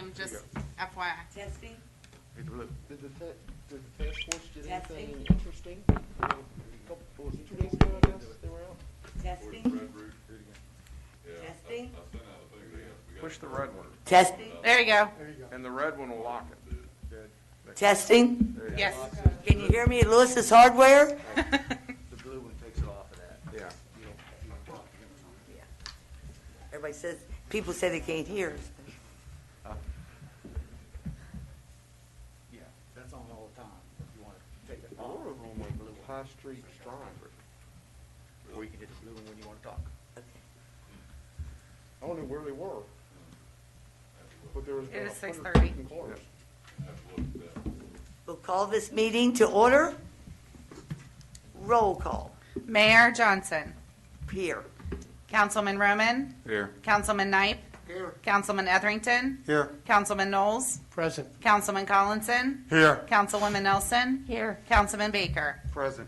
name, just FYI. Testing, Hit the blue. Did the task force get Testing. anything interesting? Was it 2 days ago, I guess, they were out? testing, testing, Push the red one, testing, There you go. and the red one will lock it. Good. testing. There you Yes. Can you hear me at Lewis's Hardware? The blue one takes it off of that. go. Yeah. You don't talk. Everybody says, people say they can't hear us. Yeah, that's on all the time, if you want to take it off. Or on like blue High Street Strong. Or you can hit the blue one when you want to talk. I don't know where they were. But there was It is about 6:30. 100 cars. We'll call this meeting to order. Roll call. Mayor Johnson. Here. Councilman Roman. Here. Councilman Knipe. Here. Councilman Etherington. Here. Councilman Knowles. Present. Councilman Collinson. Here. Councilwoman Nelson. Here. Councilman Baker. Present.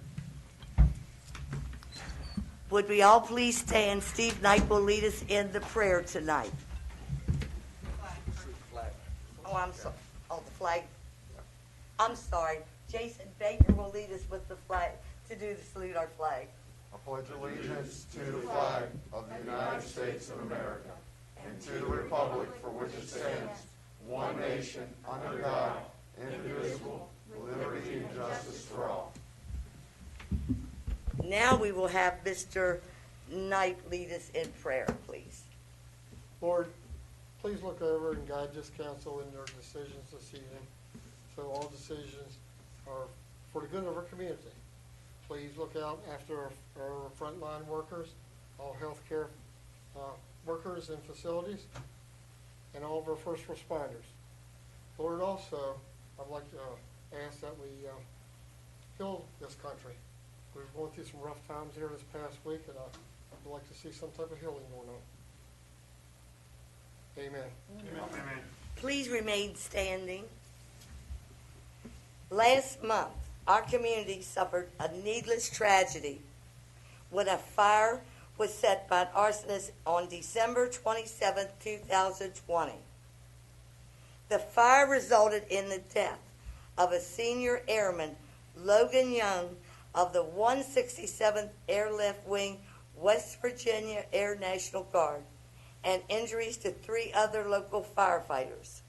Would we all please stand? Steve Knight will lead us in the prayer tonight. Oh, I'm sorry. Oh, the flag. I'm sorry. Jason Baker will lead us with the flag, to do the salute our flag. I pledge allegiance to the flag of the United States of America and to the republic for which it stands, one nation, under God, indivisible, with liberty and justice for all. Now we will have Mr. Knight lead us in prayer, please. Lord, please look over and guide this council in their decisions this evening, so all decisions are for the good of our community. Please look out after our frontline workers, all healthcare workers in facilities, and all of our first responders. Lord, also, I'd like to ask that we heal this country. We're going through some rough times here this past week, and I'd like to see some type of healing going on. Amen. Please remain standing. Last month, our community suffered a needless tragedy when a fire was set by an arsonist on December 27, 2020. The fire resulted in the death of a senior airman, Logan Young, of the 167th Airlift Wing, West Virginia Air National Guard, and injuries to 3 other local firefighters.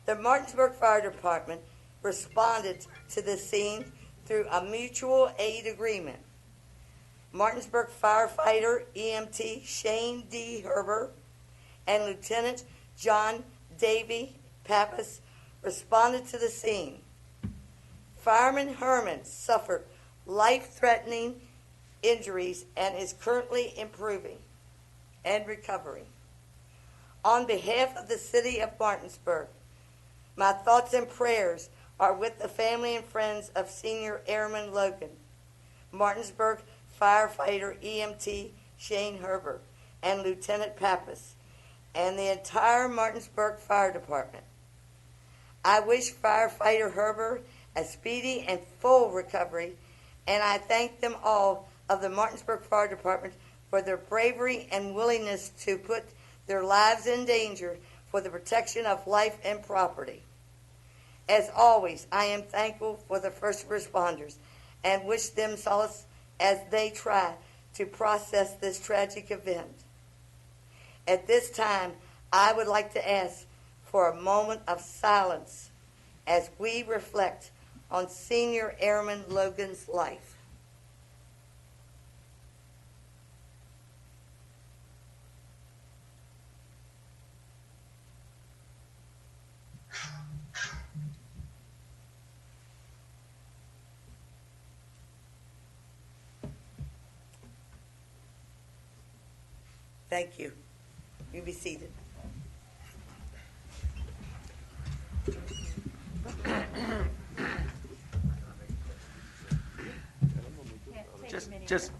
The Martinsburg Fire Department responded to the scene through a mutual aid agreement. Martinsburg firefighter EMT Shane D. Herber and Lieutenant John Davy Pappas responded to the scene. Fireman Herman suffered life-threatening injuries and is currently improving and recovering. On behalf of the city of Martinsburg, my thoughts and prayers are with the family and friends of Senior Airman Logan, Martinsburg firefighter EMT Shane Herber, and Lieutenant Pappas, and the entire Martinsburg Fire Department. I wish firefighter Herber a speedy and full recovery, and I thank them all of the Martinsburg Fire Department for their bravery and willingness to put their lives in danger for the protection of life and property. As always, I am thankful for the first responders and wish them solace as they try to process this tragic event. At this time, I would like to ask for a moment of silence as we reflect on Senior Airman Logan's life. Thank you. You be seated.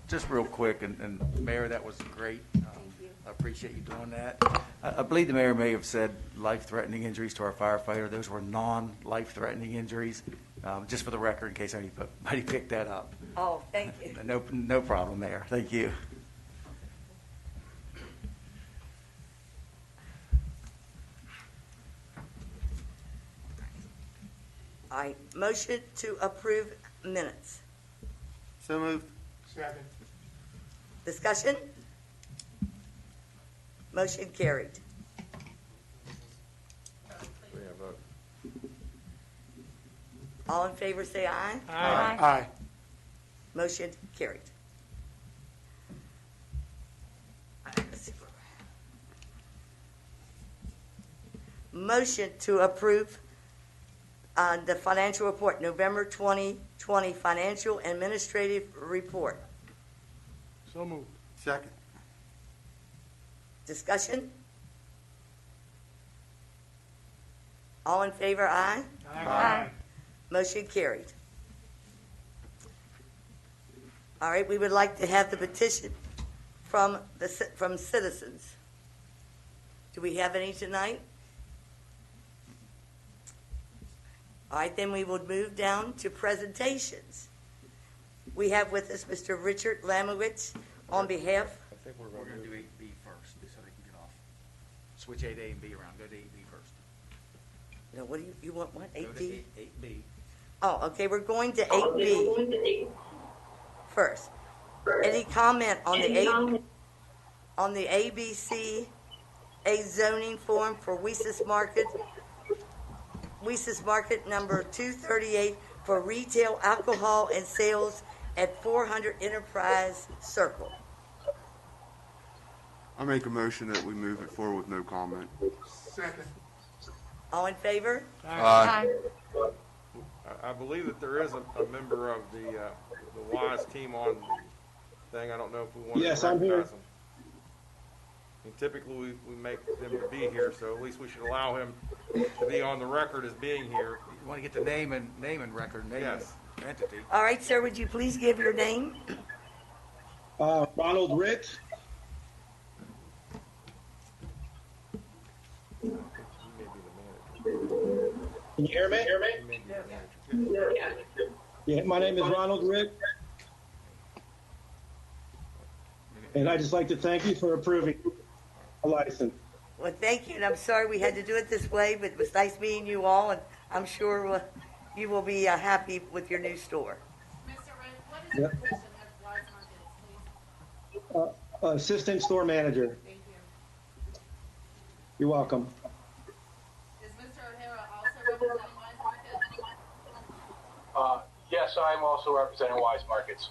Just real quick, and Mayor, that was great. I appreciate you doing that. I believe the mayor may have said life-threatening injuries to our firefighter. Those were non-life-threatening injuries, just for the record, in case anybody picked that up. Oh, thank you. No problem, Mayor. Thank you. All right, motion to approve minutes. So moved. Second. Discussion? Motion carried. We have vote. All in favor, say aye. Aye. Motion carried. All right, let's see. Motion to approve the financial report, November 2020 Financial Administrative Report. So moved. Second. Discussion? All in favor, aye. Aye. Motion carried. All right, we would like to have the petition from citizens. Do we have any tonight? All right, then we will move down to presentations. We have with us Mr. Richard Lamowitz on behalf. I think we're We're going going to to do 8B first, so they can get off. Switch 8A and B around. Go to 8B first. No, what do you want? What? Go to 8B? 8B. Oh, okay, we're going to 8B first. Any comment on the ABC A zoning form for Weesis Market number 238 for retail alcohol and sales at 400 Enterprise Circle? I make a motion that we move it forward with no comment. Second. All in favor? Aye. I believe that there is a member of the WISE team on the thing. I don't know if we want to Yes, I'm here. recognize him. And typically, we make them to be here, so at least we should allow him to be on the record as being here. You want to get the name and record, name Yes. and entity. All right, sir, would you please give your name? Ronald Rick. He may be the manager. Can you hear me? He may be the manager. Yeah, my name is Ronald Rick. And I'd just like to thank you for approving a license. Well, thank you, and I'm sorry we had to do it this way, but it was nice meeting you all, and I'm sure you will be happy with your new store. Mr. Wright, what is your Yep. position at Wise Markets, please? Assistant store manager. Thank you. You're welcome. Is Mr. O'Hara also representing Wise Markets? Yes, I'm also representing Wise Markets.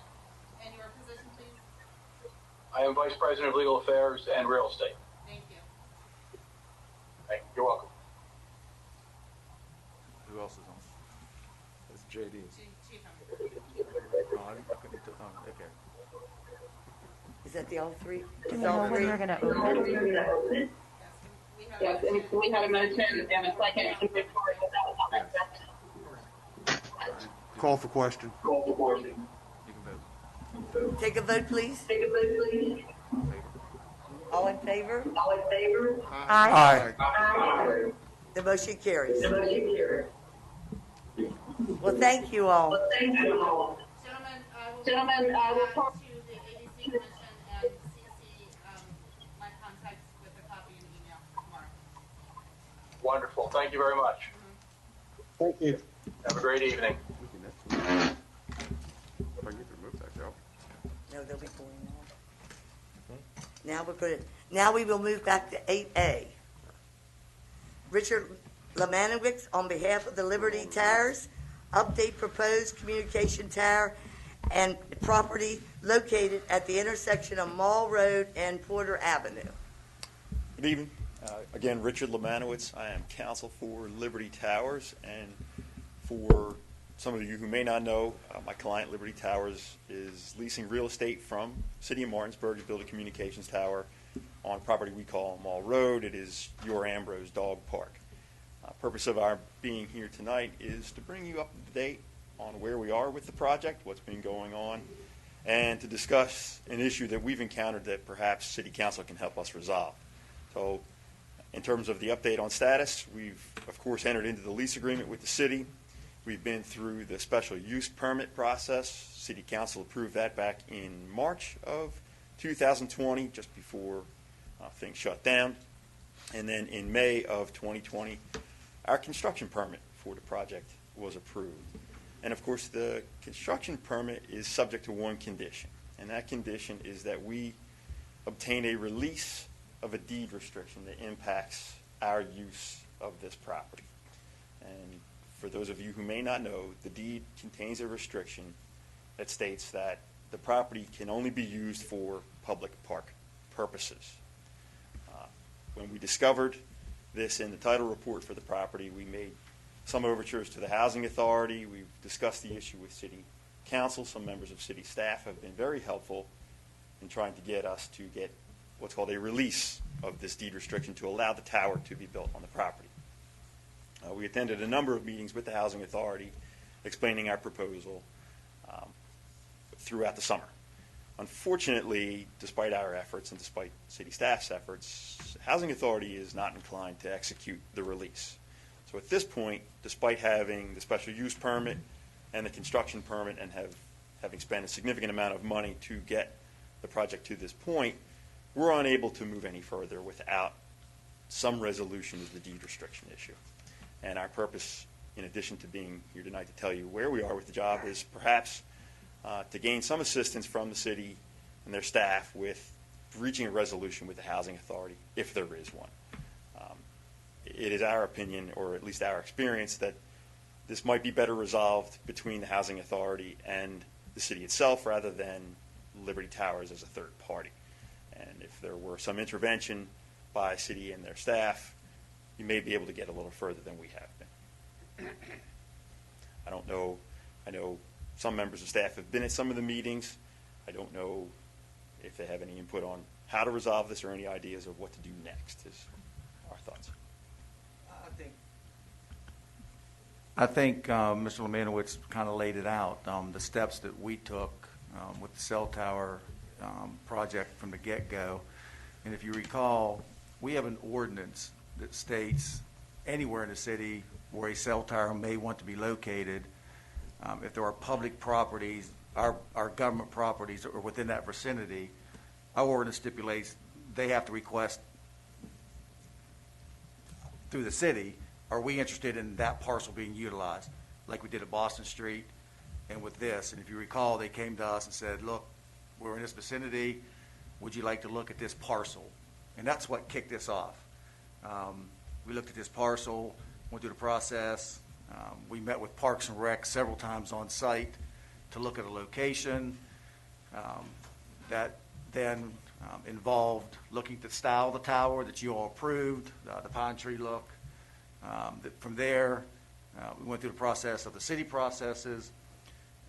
And your position, please? I am Vice President of Legal Affairs and Real Estate. Thank you. Thank you. You're welcome. Who else is on? It's JD. Chief. Okay. Is that the all three? Do Is we all know when three? they're going to open? Yes, Yes, and we had a motion and a second inventory. Call for question. You can vote. Take a vote, please. Favor. All in favor? Aye. The motion carries. Well, thank you all. Gentlemen, I will add talk. to the ABC Commission and CC my contacts with a copy and email tomorrow. Wonderful. Thank you very much. Thank you. Have a great evening. If I can get to remove that, Joe. No, they'll be going on. Now we will move back to 8A. Richard Lemanowitz, on behalf of the Liberty Towers, update proposed communication tower and property located at the intersection of Mall Road and Porter Avenue. Good evening. Again, Richard Lemanowitz. I am counsel for Liberty Towers, and for some of you who may not know, my client, Liberty Towers, is leasing real estate from City of Martinsburg to build a communications tower on property we call Mall Road. It is your Ambrose Dog Park. Purpose of our being here tonight is to bring you up to date on where we are with the project, what's been going on, and to discuss an issue that we've encountered that perhaps City Council can help us resolve. So, in terms of the update on status, we've, of course, entered into the lease agreement with the city. We've been through the special use permit process. City Council approved that back in March of 2020, just before things shut down. And then in May of 2020, our construction permit for the project was approved. And of course, the construction permit is subject to one condition, and that condition is that we obtain a release of a deed restriction that impacts our use of this property. And for those of you who may not know, the deed contains a restriction that states that the property can only be used for public park purposes. When we discovered this in the title report for the property, we made some overtures to the Housing Authority. We've discussed the issue with City Council. Some members of City staff have been very helpful in trying to get us to get what's called a release of this deed restriction to allow the tower to be built on the property. We attended a number of meetings with the Housing Authority explaining our proposal throughout the summer. Unfortunately, despite our efforts and despite City staff's efforts, Housing Authority is not inclined to execute the release. So at this point, despite having the special use permit and the construction permit and having spent a significant amount of money to get the project to this point, we're unable to move any further without some resolution of the deed restriction issue. And our purpose, in addition to being here tonight to tell you where we are with the job, is perhaps to gain some assistance from the city and their staff with reaching a resolution with the Housing Authority, if there is one. It is our opinion, or at least our experience, that this might be better resolved between the Housing Authority and the city itself rather than Liberty Towers as a third party. And if there were some intervention by city and their staff, you may be able to get a little further than we have been. I don't know. I know some members of staff have been at some of the meetings. I don't know if they have any input on how to resolve this or any ideas of what to do next is our thoughts. I think Mr. Lemanowitz kind of laid it out, the steps that we took with the cell tower project from the get-go. And if you recall, we have an ordinance that states anywhere in the city where a cell tower may want to be located, if there are public properties, our government properties are within that vicinity, our ordinance stipulates they have to request through the city, are we interested in that parcel being utilized, like we did at Boston Street and with this. And if you recall, they came to us and said, look, we're in this vicinity, would you like to look at this parcel? And that's what kicked this off. We looked at this parcel, went through the process. We met with Parks and Rec several times on site to look at a location. That then involved looking at the style of the tower that you all approved, the pine tree look. From there, we went through the process of the city processes,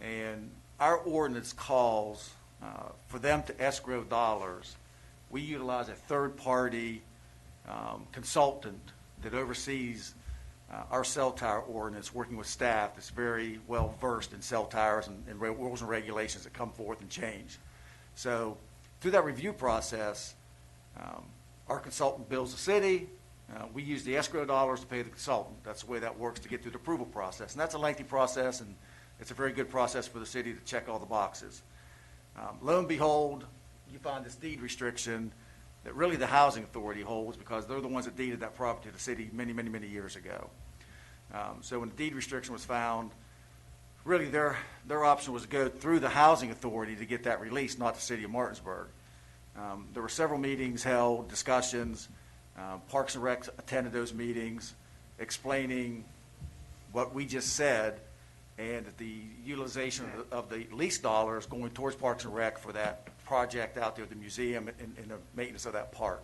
and our ordinance calls for them to escrow dollars. We utilize a third-party consultant that oversees our cell tower ordinance, working with staff that's very well versed in cell towers and rules and regulations that come forth and change. So through that review process, our consultant bills the city. We use the escrow dollars to pay the consultant. That's the way that works to get through the approval process. And that's a lengthy process, and it's a very good process for the city to check all the boxes. Lo and behold, you find this deed restriction that really the Housing Authority holds, because they're the ones that deeded that property to the city many, many, many years ago. So when the deed restriction was found, really their option was to go through the Housing Authority to get that release, not the city of Martinsburg. There were several meetings held, discussions. Parks and Rec attended those meetings, explaining what we just said, and the utilization of the lease dollars going towards Parks and Rec for that project out there at the museum and the maintenance of that park.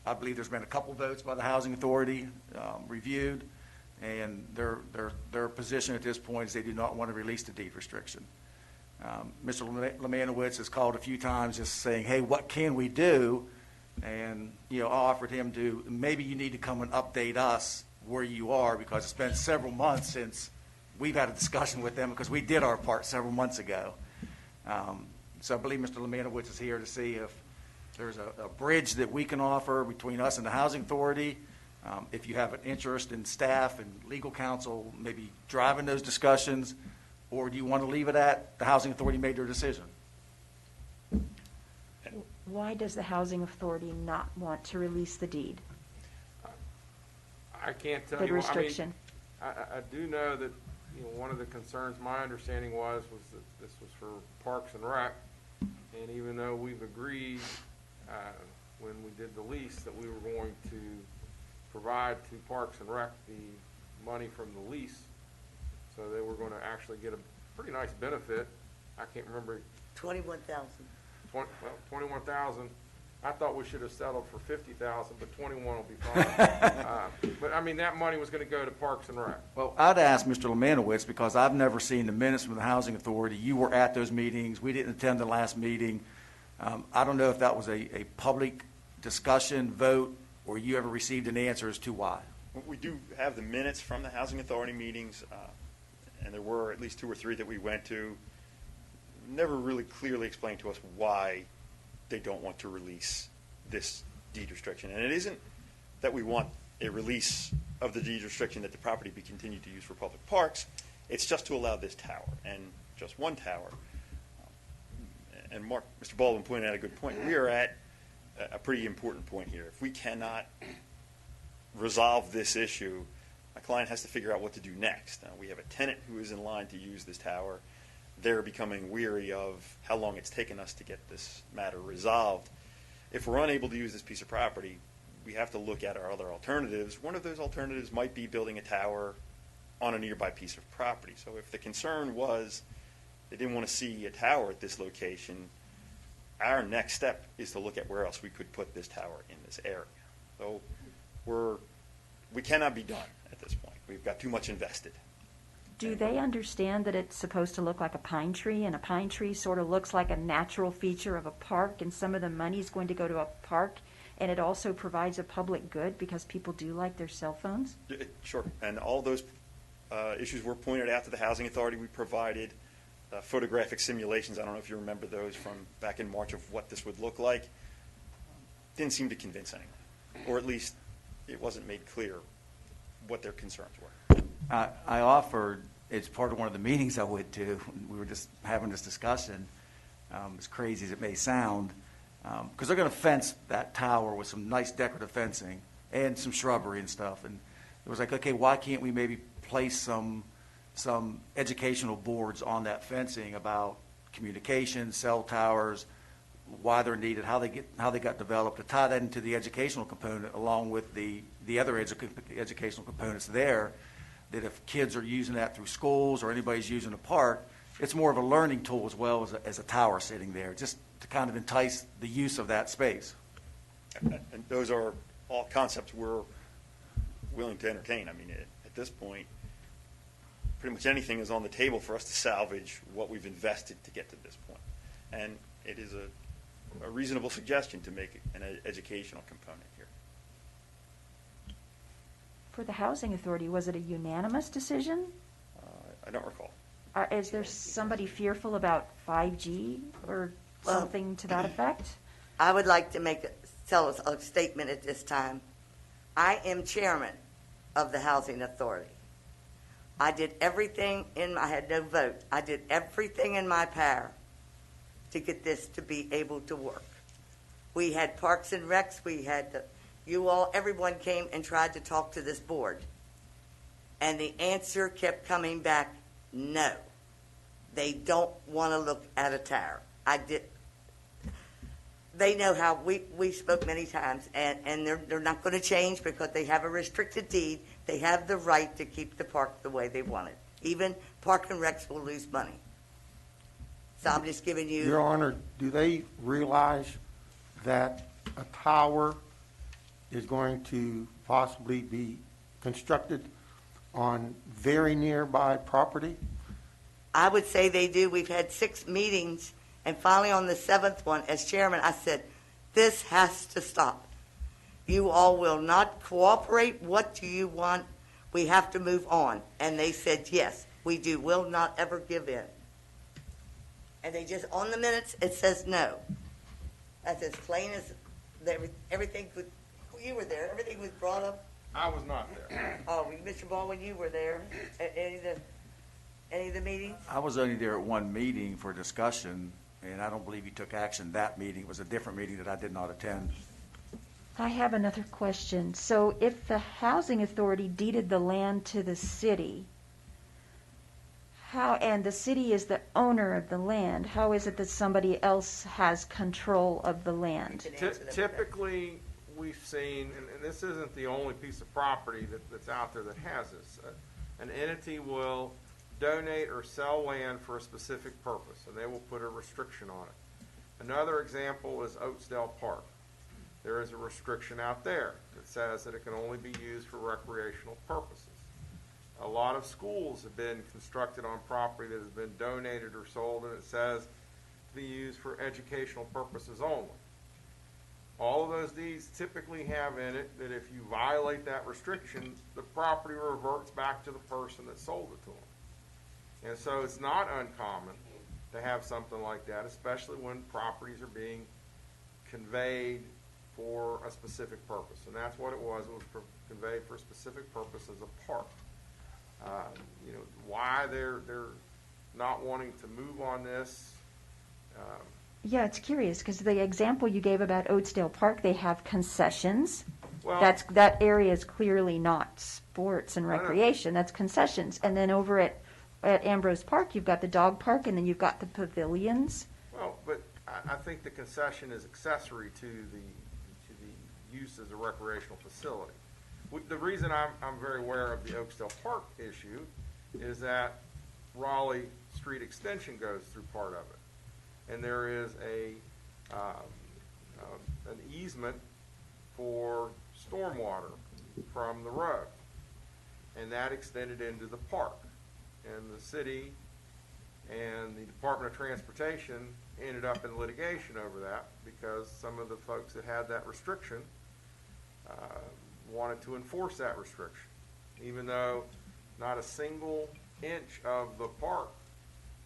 I believe there's been a couple votes by the Housing Authority reviewed, and their position at this point is they do not want to release the deed restriction. Mr. Lemanowitz has called a few times just saying, hey, what can we do? And, I offered him to, maybe you need to come and update us where you are, because it's been several months since we've had a discussion with them, because we did our part several months ago. So I believe Mr. Lemanowitz is here to see if there's a bridge that we can offer between us and the Housing Authority. If you have an interest in staff and legal counsel maybe driving those discussions, or do you want to leave it at the Housing Authority made their decision? Why does the Housing Authority not want to release the deed? I can't tell The you. restriction. I do know that, one of the concerns, my understanding was that this was for Parks and Rec. And even though we've agreed, when we did the lease, that we were going to provide to Parks and Rec the money from the lease, so they were gonna actually get a pretty nice benefit. I can't remember, 21,000. 21,000. I thought we should have settled for 50,000, but 21 will be fine. But I mean, that money was gonna go to Parks and Rec. Well, I'd ask Mr. Lemanowitz, because I've never seen the minutes from the Housing Authority. You were at those meetings. We didn't attend the last meeting. I don't know if that was a public discussion, vote, or you ever received an answer as to why. We do have the minutes from the Housing Authority meetings, and there were at least 2 or 3 that we went to. Never really clearly explained to us why they don't want to release this deed restriction. And it isn't that we want a release of the deed restriction that the property be continued to use for public parks. It's just to allow this tower, and just one tower. And Mr. Baldwin pointed out a good point. We are at a pretty important point here. If we cannot resolve this issue, my client has to figure out what to do next. We have a tenant who is in line to use this tower. They're becoming weary of how long it's taken us to get this matter resolved. If we're unable to use this piece of property, we have to look at our other alternatives. One of those alternatives might be building a tower on a nearby piece of property. So if the concern was they didn't want to see a tower at this location, our next step is to look at where else we could put this tower in this area. So we cannot be done at this point. We've got too much invested. Do they understand that it's supposed to look like a pine tree, and a pine tree sort of looks like a natural feature of a park, and some of the money is going to go to a park, and it also provides a public good because people do like their cell phones? Sure. And all those issues were pointed out to the Housing Authority. We provided photographic simulations. I don't know if you remember those from back in March of what this would look like. Didn't seem to convince anyone, or at least it wasn't made clear what their concerns were. I offered, it's part of one of the meetings I went to, we were just having this discussion, as crazy as it may sound, because they're going to fence that tower with some nice decorative fencing and some shrubbery and stuff. And it was like, okay, why can't we maybe place some educational boards on that fencing about communication, cell towers, why they're needed, how they got developed, to tie that into the educational component along with the other educational components there, that if kids are using that through schools or anybody's using a park, it's more of a learning tool as well as a tower sitting there, just to kind of entice the use of that space. And those are all concepts we're willing to entertain. I mean, at this point, pretty much anything is on the table for us to salvage what we've invested to get to this point. And it is a reasonable suggestion to make an educational component here. For the Housing Authority, was it a unanimous decision? I don't recall. Is there somebody fearful about 5G or something to that effect? I would like to tell us a statement at this time. I am chairman of the Housing Authority. I did everything I had no vote. I did everything in my power to get this to be able to work. We had Parks and Recs, everyone came and tried to talk to this board. And the answer kept coming back, no. They don't want to look at a tower. They know how we spoke many times, and they're not going to change because they have a restricted deed. They have the right to keep the park the way they want it. Even Park and Recs will lose money. So I'm just giving you. Your Honor, do they realize that a tower is going to possibly be constructed on very nearby property? I would say they do. We've had 6 meetings, and finally on the 7th one, as chairman, I said, this has to stop. You all will not cooperate. What do you want? We have to move on. And they said, yes, we do. Will not ever give in. And they just, on the minutes, it says no. That's as plain as everything could. You were there. Everything was brought up. I was not there. Oh, Mr. Baldwin, you were there at any of the meetings? I was only there at one meeting for discussion, and I don't believe you took action that meeting. It was a different meeting that I did not attend. I have another question. So if the housing authority deeded the land to the city, and the city is the owner of the land, how is it that somebody else has control of the land? You can answer that. Typically, we've seen, and this isn't the only piece of property that's out there that has this, an entity will donate or sell land for a specific purpose, and they will put a restriction on it. Another example is Oatsdale Park. There is a restriction out there that says that it can only be used for recreational purposes. A lot of schools have been constructed on property that has been donated or sold, and it says to be used for educational purposes only. All of those deeds typically have in it that if you violate that restriction, the property reverts back to the person that sold it to them. And so it's not uncommon to have something like that, especially when properties are being conveyed for a specific purpose. And that's what it was. It was conveyed for a specific purpose as a park. You know, why they're not wanting to move on this. Yeah, it's curious, because the example you gave about Oatsdale Park, they have concessions. Well, That area is clearly not sports and I know. recreation, that's concessions. And then over at Ambrose Park, you've got the dog park, and then you've got the pavilions. well, but I think the concession is accessory to the use as a recreational facility. The reason I'm very aware of the Oaksdale Park issue is that Raleigh Street Extension goes through part of it. And there is an easement for stormwater from the road. And that extended into the park. And the city and the Department of Transportation ended up in litigation over that because some of the folks that had that restriction wanted to enforce that restriction, even though not a single inch of the park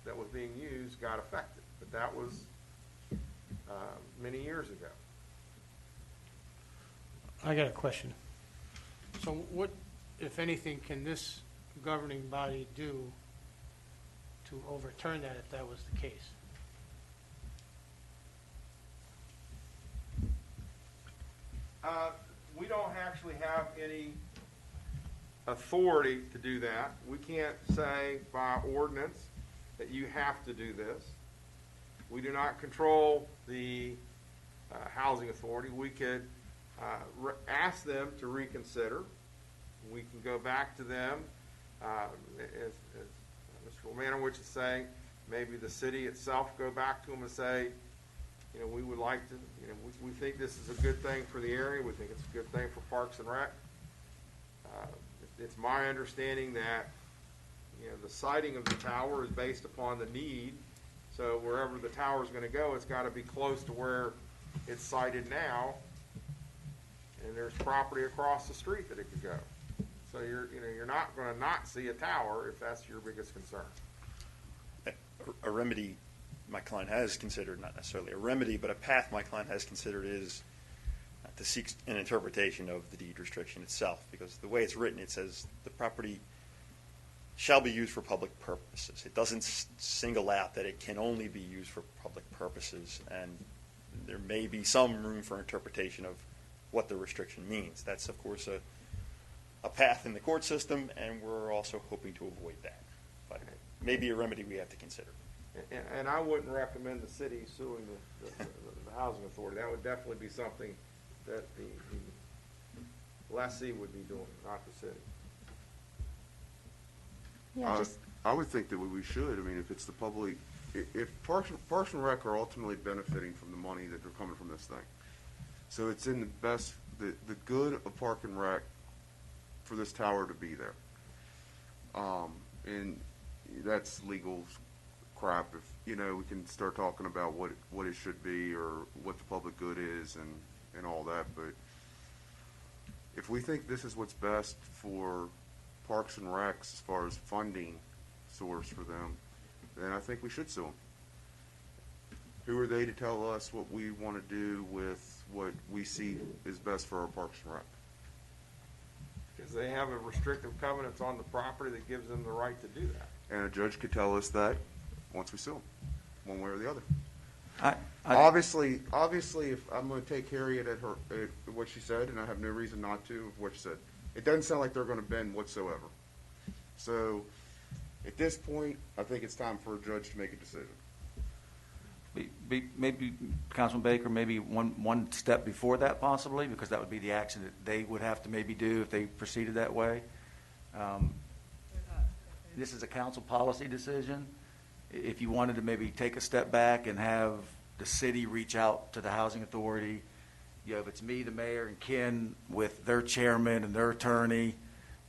that was being used got affected. But that was many years ago. I got a question. So what, if anything, can this governing body do to overturn that if that was the case? We don't actually have any authority to do that. We can't say by ordinance that you have to do this. We do not control the housing authority. We could ask them to reconsider. We can go back to them, as Mr. Romanowicz is saying, maybe the city itself go back to them and say, you know, we would like to, you know, we think this is a good thing for the area. We think it's a good thing for Parks and Rec. It's my understanding that, you know, the siting of the tower is based upon the need. So wherever the tower is going to go, it's got to be close to where it's sited now. And there's property across the street that it could go. So you're not going to not see a tower if that's your biggest concern. A remedy my client has considered, not necessarily a remedy, but a path my client has considered is to seek an interpretation of the deed restriction itself, because the way it's written, it says the property shall be used for public purposes. It doesn't single out that it can only be used for public purposes, and there may be some room for interpretation of what the restriction means. That's, of course, a path in the court system, and we're also hoping to avoid that. But maybe a remedy we have to consider. And I wouldn't recommend the city suing the housing authority. That would definitely be something that the lessee would be doing, not the city. Yeah, I would think that we should. I mean, if it's the public, if Parks and Rec are ultimately benefiting from the money that they're coming from this thing, so it's in the best, the good of Park and Rec for this tower to be there. And that's legal crap. If, you know, we can start talking about what it should be or what the public good is and all that, but if we think this is what's best for Parks and Recs as far as funding source for them, then I think we should sue them. Who are they to tell us what we want to do with what we see is best for our Parks and Rec? Because they have a restrictive covenants on the property that gives them the right to do that. And a judge could tell us that once we sue them, one way or the other. Obviously, if I'm going to take Harriet at what she said, and I have no reason not to, of what she said, it doesn't sound like they're going to bend whatsoever. So, at this point, I think it's time for a judge to make a decision. Maybe Councilman Baker, maybe one step before that possibly, because that would be the action that they would have to maybe do if they proceeded that way. This is a council policy decision. If you wanted to maybe take a step back and have the city reach out to the housing authority, if it's me, the mayor, and Ken with their chairman and their attorney,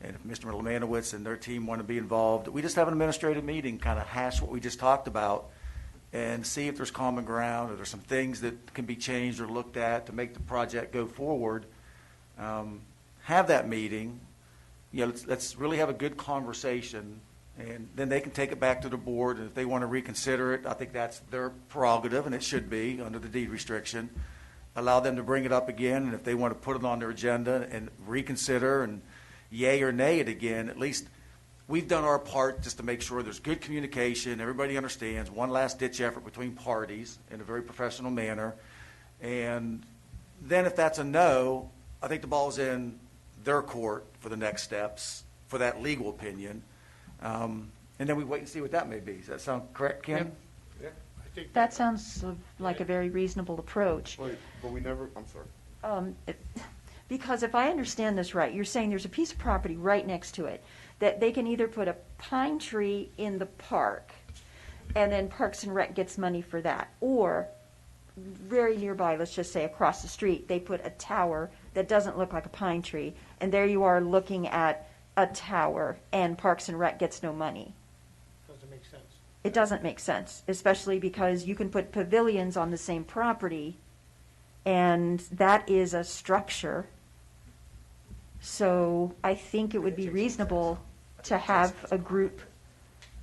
and if Mr. Lemanowitz and their team want to be involved, we just have an administrative meeting, kind of hash what we just talked about, and see if there's common ground, or there's some things that can be changed or looked at to make the project go forward. Have that meeting. Let's really have a good conversation, and then they can take it back to the board, and if they want to reconsider it, I think that's their prerogative, and it should be under the deed restriction. Allow them to bring it up again, and if they want to put it on their agenda and reconsider and yay or nay it again, at least we've done our part just to make sure there's good communication, everybody understands, one last ditch effort between parties in a very professional manner. And then if that's a no, I think the ball's in their court for the next steps, for that legal opinion. And then we wait and see what that may be. Does that sound correct, Ken? Yeah. I think That sounds like a very reasonable approach. But we never, I'm sorry. Because if I understand this right, you're saying there's a piece of property right next to it, that they can either put a pine tree in the park, and then Parks and Rec gets money for that, or very nearby, let's just say across the street, they put a tower that doesn't look like a pine tree, and there you are looking at a tower, and Parks and Rec gets no money. doesn't make sense. It doesn't make sense, especially because you can put pavilions on the same property, and that is a structure. So I think it would be reasonable to have a group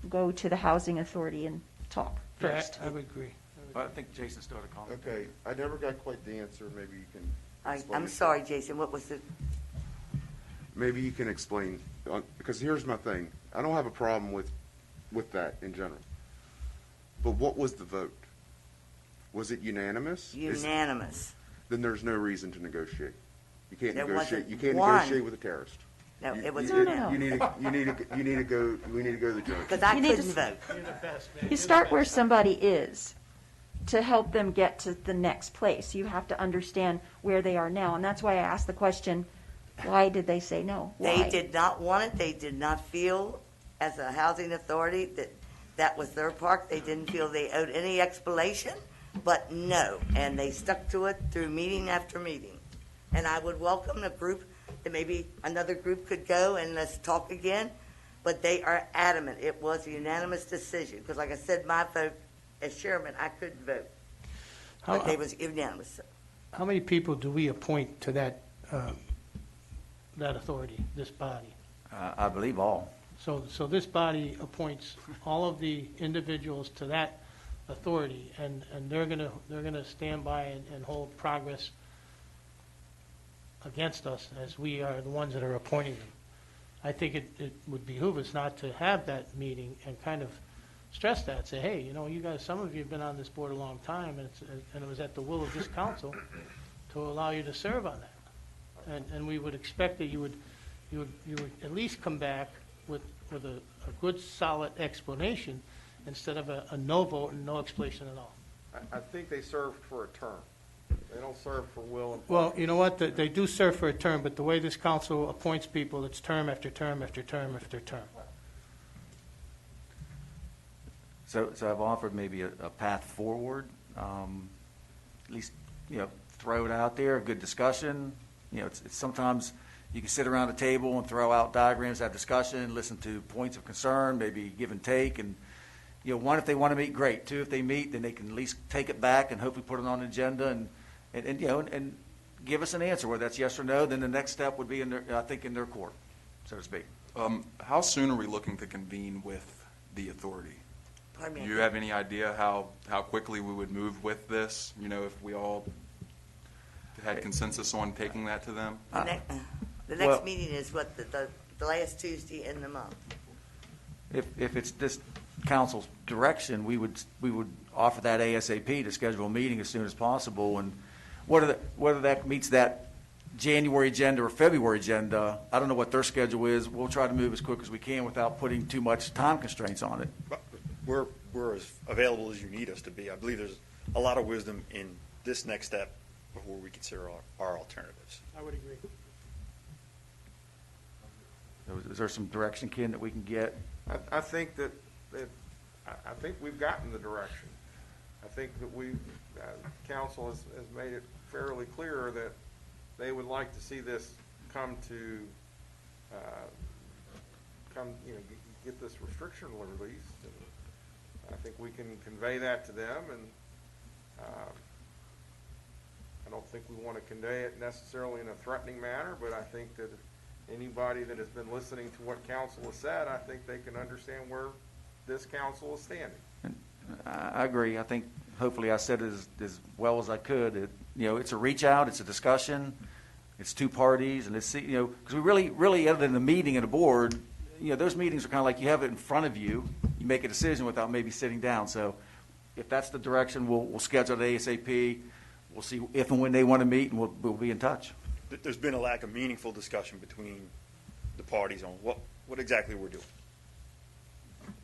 go to the housing authority and talk first. Yeah, I would agree. I think Jason still had a comment. Okay, I never got quite the answer. Maybe you can explain I'm it. sorry, Jason, what was the, Maybe you can explain, because here's my thing. I don't have a problem with that in general. But what was the vote? Was it unanimous? unanimous? Then there's no reason to negotiate. You can't There negotiate. wasn't You can't one. negotiate with a terrorist. No, it was No. You need to go. We need to go to the judge. because I You need to couldn't vote. You're the best, man. You start where somebody is to help them get to the next place. You have to understand where they are now, and that's why I asked the question, why did they say no? They Why? did not want it. They did not feel, as a housing authority, that that was their park. They didn't feel they owed any explanation, but no. And they stuck to it through meeting after meeting. And I would welcome a group, that maybe another group could go and let's talk again. But they are adamant. It was a unanimous decision. Because like I said, my vote as chairman, I couldn't vote. But they was unanimous. How many people do we appoint to that authority, this body? I believe all. So this body appoints all of the individuals to that authority, and they're gonna stand by and hold progress against us, as we are the ones that are appointing them. I think it would behoove us not to have that meeting and kind of stress that, say, hey, you guys, some of you have been on this board a long time, and it was at the will of this council to allow you to serve on that. And we would expect that you would at least come back with a good, solid explanation instead of a no vote and no explanation at all. I think they served for a term. They don't serve for will and. Well, you know what, they do serve for a term, but the way this council appoints people, it's term after term after term after term. So I've offered maybe a path forward, at least, throw it out there, a good discussion. It's sometimes you can sit around a table and throw out diagrams, have discussion, listen to points of concern, maybe give and take. And, one, if they want to meet, great. Two, if they meet, then they can at least take it back and hopefully put it on an agenda and give us an answer, whether that's yes or no. Then the next step would be in their court, so to speak. How soon are we looking to convene with the authority? Pardon me. Do you have any idea how quickly we would move with this? If we all had consensus on taking that to them? The next meeting is what, the last Tuesday in the month? If it's this council's direction, we would offer that ASAP to schedule a meeting as soon as possible. And whether that meets that January agenda or February agenda, I don't know what their schedule is. We'll try to move as quick as we can without putting too much time constraints on it. But we're as available as you need us to be. I believe there's a lot of wisdom in this next step before we consider our alternatives. I would agree. Is there some direction, Ken, that we can get? I think that I think we've gotten the direction. I think that council has made it fairly clear that they would like to see this come, get this restriction released. And I think we can convey that to them, and I don't think we want to convey it necessarily in a threatening manner, but I think that anybody that has been listening to what council has said, I think they can understand where this council is standing. I agree. I think hopefully I said it as well as I could. It's a reach out, it's a discussion, it's two parties, and because we really, other than the meeting and the board, those meetings are kind of like you have it in front of you. You make a decision without maybe sitting down. So if that's the direction, we'll schedule it ASAP. We'll see if and when they want to meet, and we'll be in touch. There's been a lack of meaningful discussion between the parties on what exactly we're doing.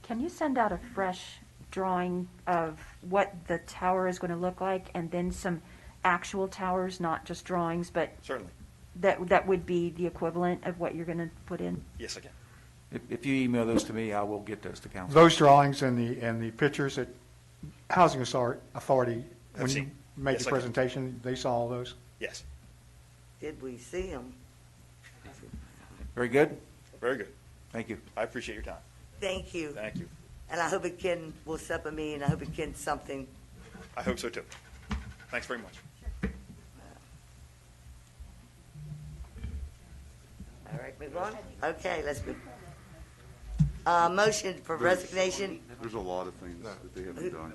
Can you send out a fresh drawing of what the tower is going to look like, and then some actual towers, not just drawings, but Certainly. that would be the equivalent of what you're going to put in? Yes, I can. If you email those to me, I will get those to council. Those drawings and the pictures that Housing Authority, when I've you seen. made Yes, the I can. presentation, they saw all those? Yes. Did we see them? Very good. Very good. Thank you. I appreciate your time. Thank you. Thank you. And I hope we'll set up a meeting. I hope it can something. I hope so too. Thanks very much. All right, move on? Okay, let's move. Motion for resignation. There's a lot of things that they haven't done.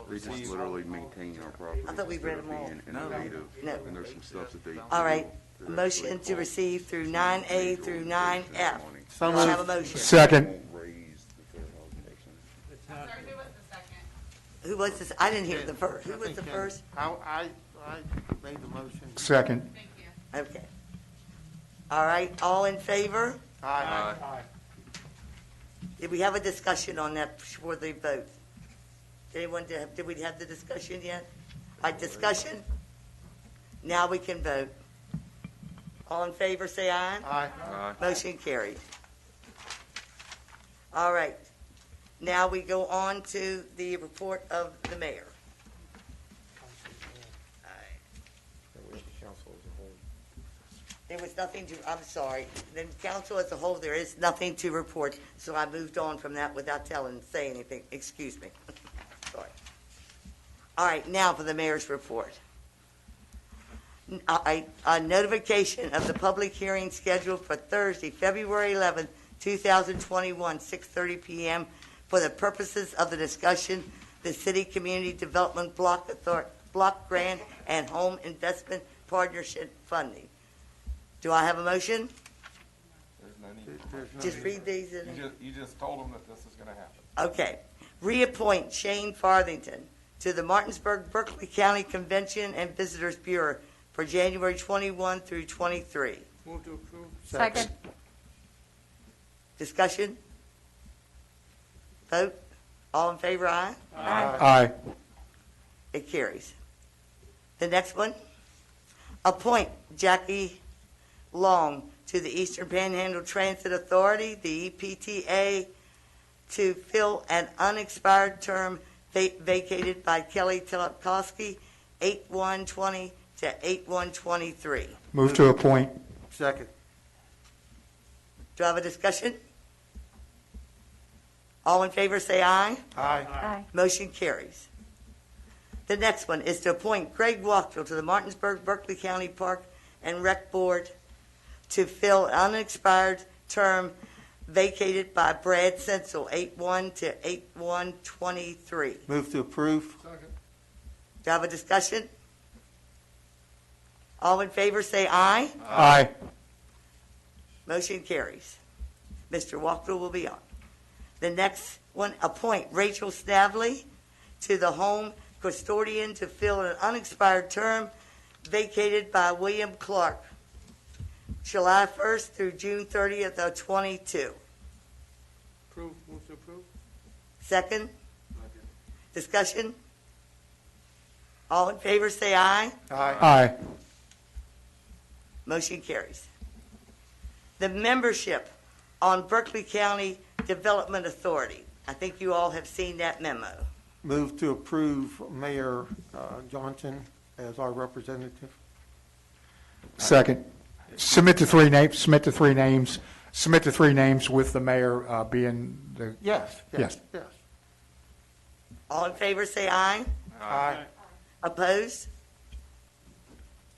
They just literally maintain our property. I thought we read them all. Being innovative, No. and there's some stuff that they. All right, do that motion actually to falls receive through 9A through 9F. So Do I have a moved. motion? Second. Won't raise the fair housing tax. I'm sorry, who was the second? Who was this? I didn't hear the first. Who was the first? I made the motion. Second. Thank you. Okay. All right, all in favor? Aye. Did we have a discussion on that before the vote? Did we have the discussion yet? All right, discussion? Now we can vote. All in favor, say aye. Aye. Motion carried. All right. Now we go on to the report of the mayor. All right. Council as a whole. There was nothing to, I'm sorry, the council as a whole, there is nothing to report, so I moved on from that without saying anything. Excuse me. Sorry. All right, now for the mayor's report. A notification of the public hearing scheduled for Thursday, February 11th, 2021, 6:30 p.m. for the purposes of the discussion, the City Community Development Block Grant and Home Investment Partnership Funding. Do I have a motion? There's no need. Just read these in. You just told them that this is going to happen. Okay. Reappoint Shane Farthington to the Martinsburg-Berkeley County Convention and Visitors Bureau for January 21 through 23. Move to approve. Second. Discussion? Vote? All in favor, aye? Aye. It carries. The next one, appoint Jackie Long to the Eastern Panhandle Transit Authority, the EPTA, to fill an unexpired term vacated by Kelly Telekowski, 8/1/20 to 8/1/23. Move to appoint. Second. Do I have a discussion? All in favor, say aye. Aye. Aye. Motion carries. The next one is to appoint Greg Walkville to the Martinsburg-Berkeley County Park and Rec Board to fill an unexpired term vacated by Brad Sensel, 8/1 to 8/1/23. Move to approve. Do I have a discussion? All in favor, say aye. Aye. Motion carries. Mr. Walkville will be on. The next one, appoint Rachel Snavely to the home custodian to fill an unexpired term vacated by William Clark, July 1st through June 30th of '22. Approve, move to approve? Second? Discussion? All in favor, say aye. Aye. Motion carries. The membership on Berkeley County Development Authority. I think you all have seen that memo. Move to approve Mayor Johnson as our representative. Second. Submit the three names, submit the three names with the mayor being the, Yes, yes, Yes. yes. All in favor, say aye. Aye. Opposed?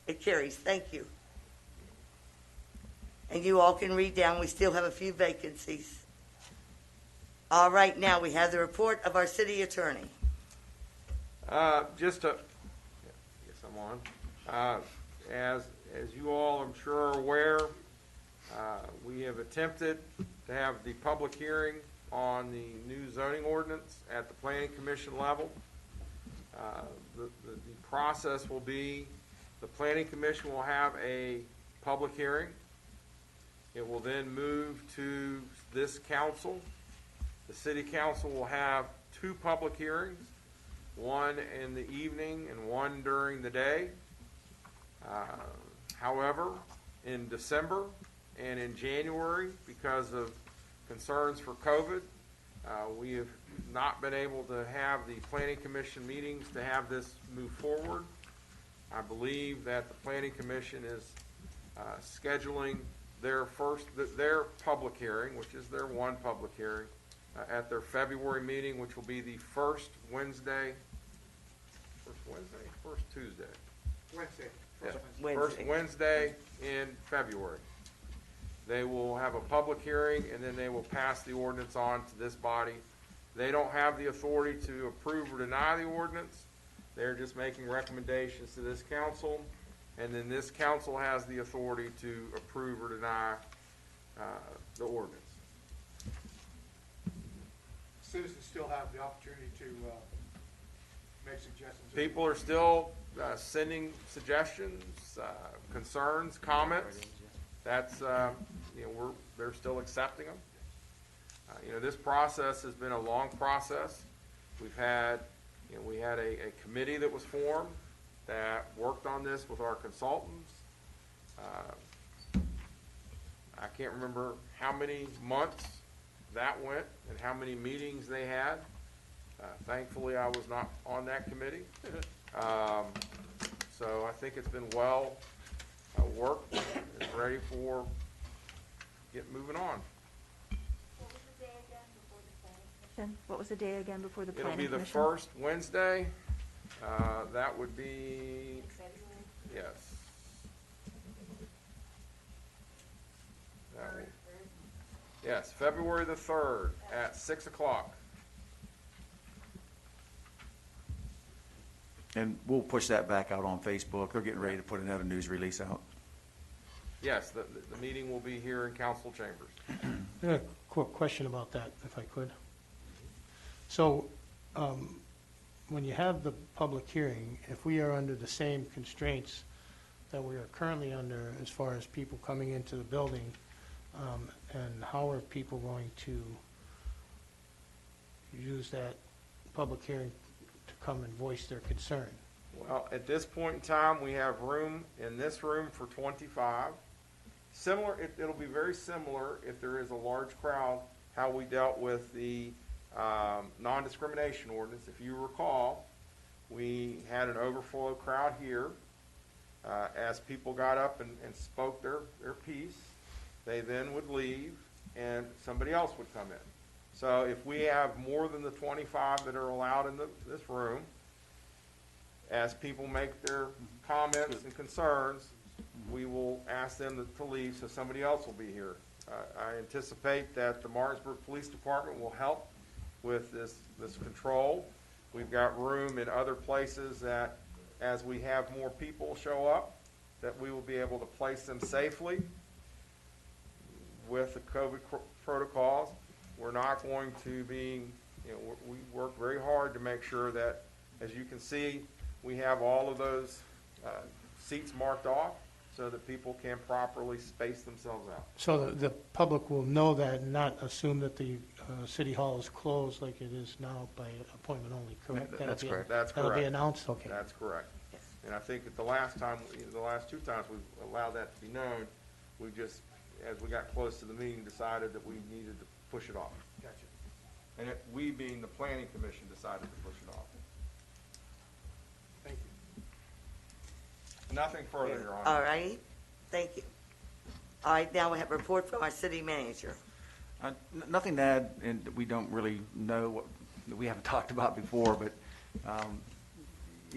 It carries. Thank you. And you all can read down. We still have a few vacancies. All right, now we have the report of our city attorney. Just to, yes, I'm on. As you all, I'm sure, are aware, we have attempted to have the public hearing on the new zoning ordinance at the planning commission level. The process will be, the planning commission will have a public hearing. It will then move to this council. The city council will have two public hearings, one in the evening and one during the day. However, in December and in January, because of concerns for COVID, we have not been able to have the planning commission meetings to have this move forward. I believe that the planning commission is scheduling their public hearing, which is their one public hearing, at their February meeting, which will be the first Tuesday? Yeah, first Wednesday in February. They will have a public hearing, and then they will pass the ordinance on to this body. They don't have the authority to approve or deny the ordinance. They're just making recommendations to this council, and then this council has the authority to approve or deny the ordinance. Citizens still have the opportunity to make suggestions. People are still sending suggestions, concerns, comments. That's, they're still accepting them. This process has been a long process. We've had, we had a committee that was formed that worked on this with our consultants. I can't remember how many months that went and how many meetings they had. Thankfully, I was not on that committee. So I think it's been well worked and ready for moving on. What was the day again before the It'll planning be the commission? first Wednesday. That would be, yes. Yes, February the 3rd at 6 o'clock. And we'll push that back out on Facebook. They're getting ready to put another news release out. Yes, the meeting will be here in council chambers. I got a quick question about that, if I could. So, when you have the public hearing, if we are under the same constraints that we are currently under as far as people coming into the building, and how are people going to use that public hearing to come and voice their concern? Well, at this point in time, we have room in this room for 25. Similar, it'll be very similar if there is a large crowd, how we dealt with the non-discrimination ordinance. If you recall, we had an overflow crowd here. As people got up and spoke their piece, they then would leave and somebody else would come in. So if we have more than the 25 that are allowed in this room, as people make their comments and concerns, we will ask them to leave so somebody else will be here. I anticipate that the Martinsburg Police Department will help with this control. We've got room in other places that as we have more people show up, that we will be able to place them safely with the COVID protocols. we're not going to be, we work very hard to make sure that, as you can see, we have all of those seats marked off so that people can properly space themselves out. So the public will know that and not assume that the city hall is closed like it is now by appointment only, correct? That's correct. That's That'll be correct. announced, okay. That's correct. And I think that the last two times we've allowed that to be known, we just, as we got close to the meeting, decided that we needed to push it off. Gotcha. And we, being the planning commission, decided to push it off. Thank you. Nothing further, Your Honor. All righty, thank you. All right, now we have a report from our city manager. Nothing to add, and we don't really know what, we haven't talked about before, but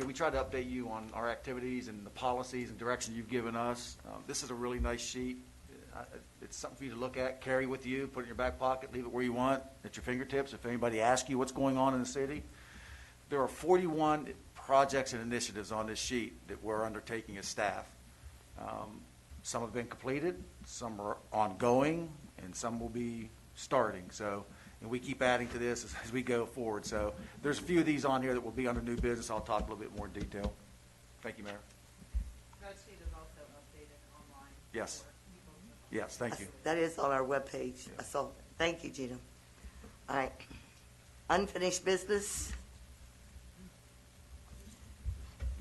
we try to update you on our activities and the policies and direction you've given us. This is a really nice sheet. It's something for you to look at, carry with you, put it in your back pocket, leave it where you want, at your fingertips. If anybody asks you what's going on in the city, there are 41 projects and initiatives on this sheet that we're undertaking as staff. Some have been completed, some are ongoing, and some will be starting. So, and we keep adding to this as we go forward. So there's a few of these on here that will be under new business. I'll talk a little bit more in detail. Thank you, Mayor. That sheet is also updated online. Yes. Yes, thank you. That is on our webpage. I saw, thank you, Gina. All right. Unfinished business.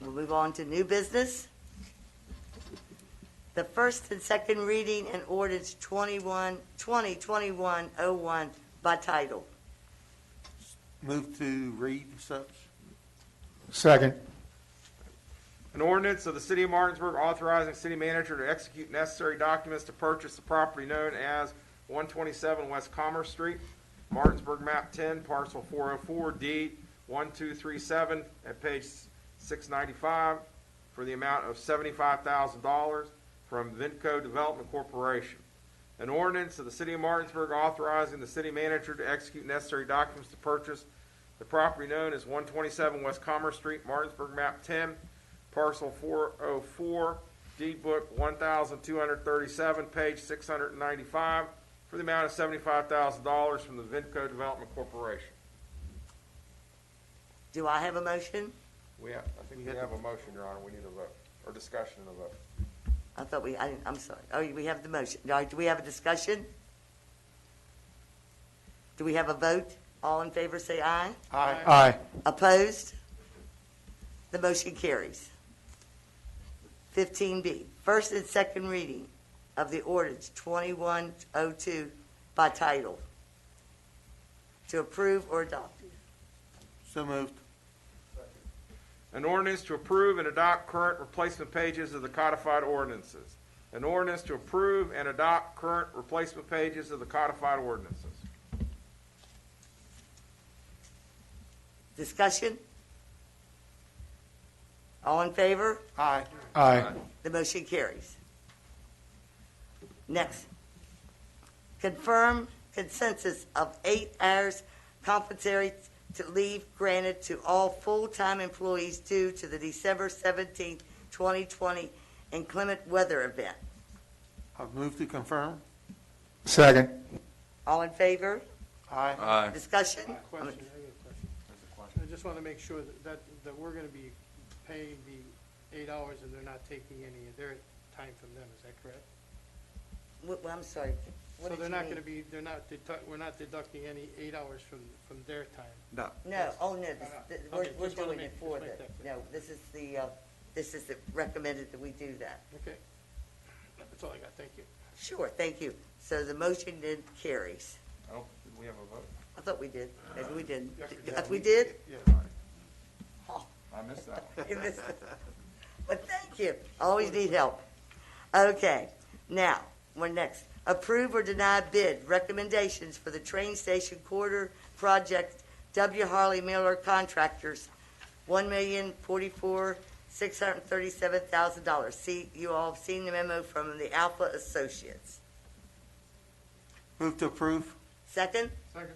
We'll move on to new business. The first and second reading and ordinance 2021-01 by title. Move to read such. Second. An ordinance of the City of Martinsburg authorizing city manager to execute necessary documents to purchase the property known as 127 West Commerce Street, Martinsburg map 10, parcel 404, deed 1237 at page 695 for the amount of $75,000 from Vinco Development Corporation. An ordinance of the City of Martinsburg authorizing the city manager to execute necessary documents to purchase the property known as 127 West Commerce Street, Martinsburg map 10, parcel 404, deed book 1237, page 695, for the amount of $75,000 from the Vinco Development Corporation. Do I have a motion? I think we have a motion, Your Honor. We need a vote, or discussion and a vote. I thought I'm sorry. Oh, we have the motion. All right, do we have a discussion? Do we have a vote? All in favor say aye. Aye. Aye. Opposed? The motion carries. 15B, first and second reading of the ordinance 2102 by title. To approve or adopt. So moved. An ordinance to approve and adopt current replacement pages of the codified ordinances. An ordinance to approve and adopt current replacement pages of the codified ordinances. Discussion? All in favor? Aye. Aye. The motion carries. Next. Confirm consensus of 8 hours compensatory to leave granted to all full-time employees due to the December 17, 2020 inclement weather event. I'll move to confirm. Second. All in favor? Aye. Aye. Discussion? I got a question. I just want to make sure that we're going to be paying the 8 hours and they're not taking any of their time from them, is that correct? Well, I'm sorry. What So did they're you not mean? going to be, we're not deducting any 8 hours from their time? No. No, oh, no, we're Okay, just wanna doing make- it for just make the, that clear. no, this is the recommended that we do that. Okay. That's all I got, thank you. Sure, thank you. So the motion then carries. Oh, did we have a vote? I thought we did. Maybe we didn't. We did? Yeah. Oh, I missed that. you missed it. But thank you. Always need help. Okay, now, we're next. Approve or deny bid recommendations for the train station corridor project W. Harley Miller Contractors, $1,044,637,000. See, you all have seen the memo from the Alpha Associates. Move to approve. Second, Second.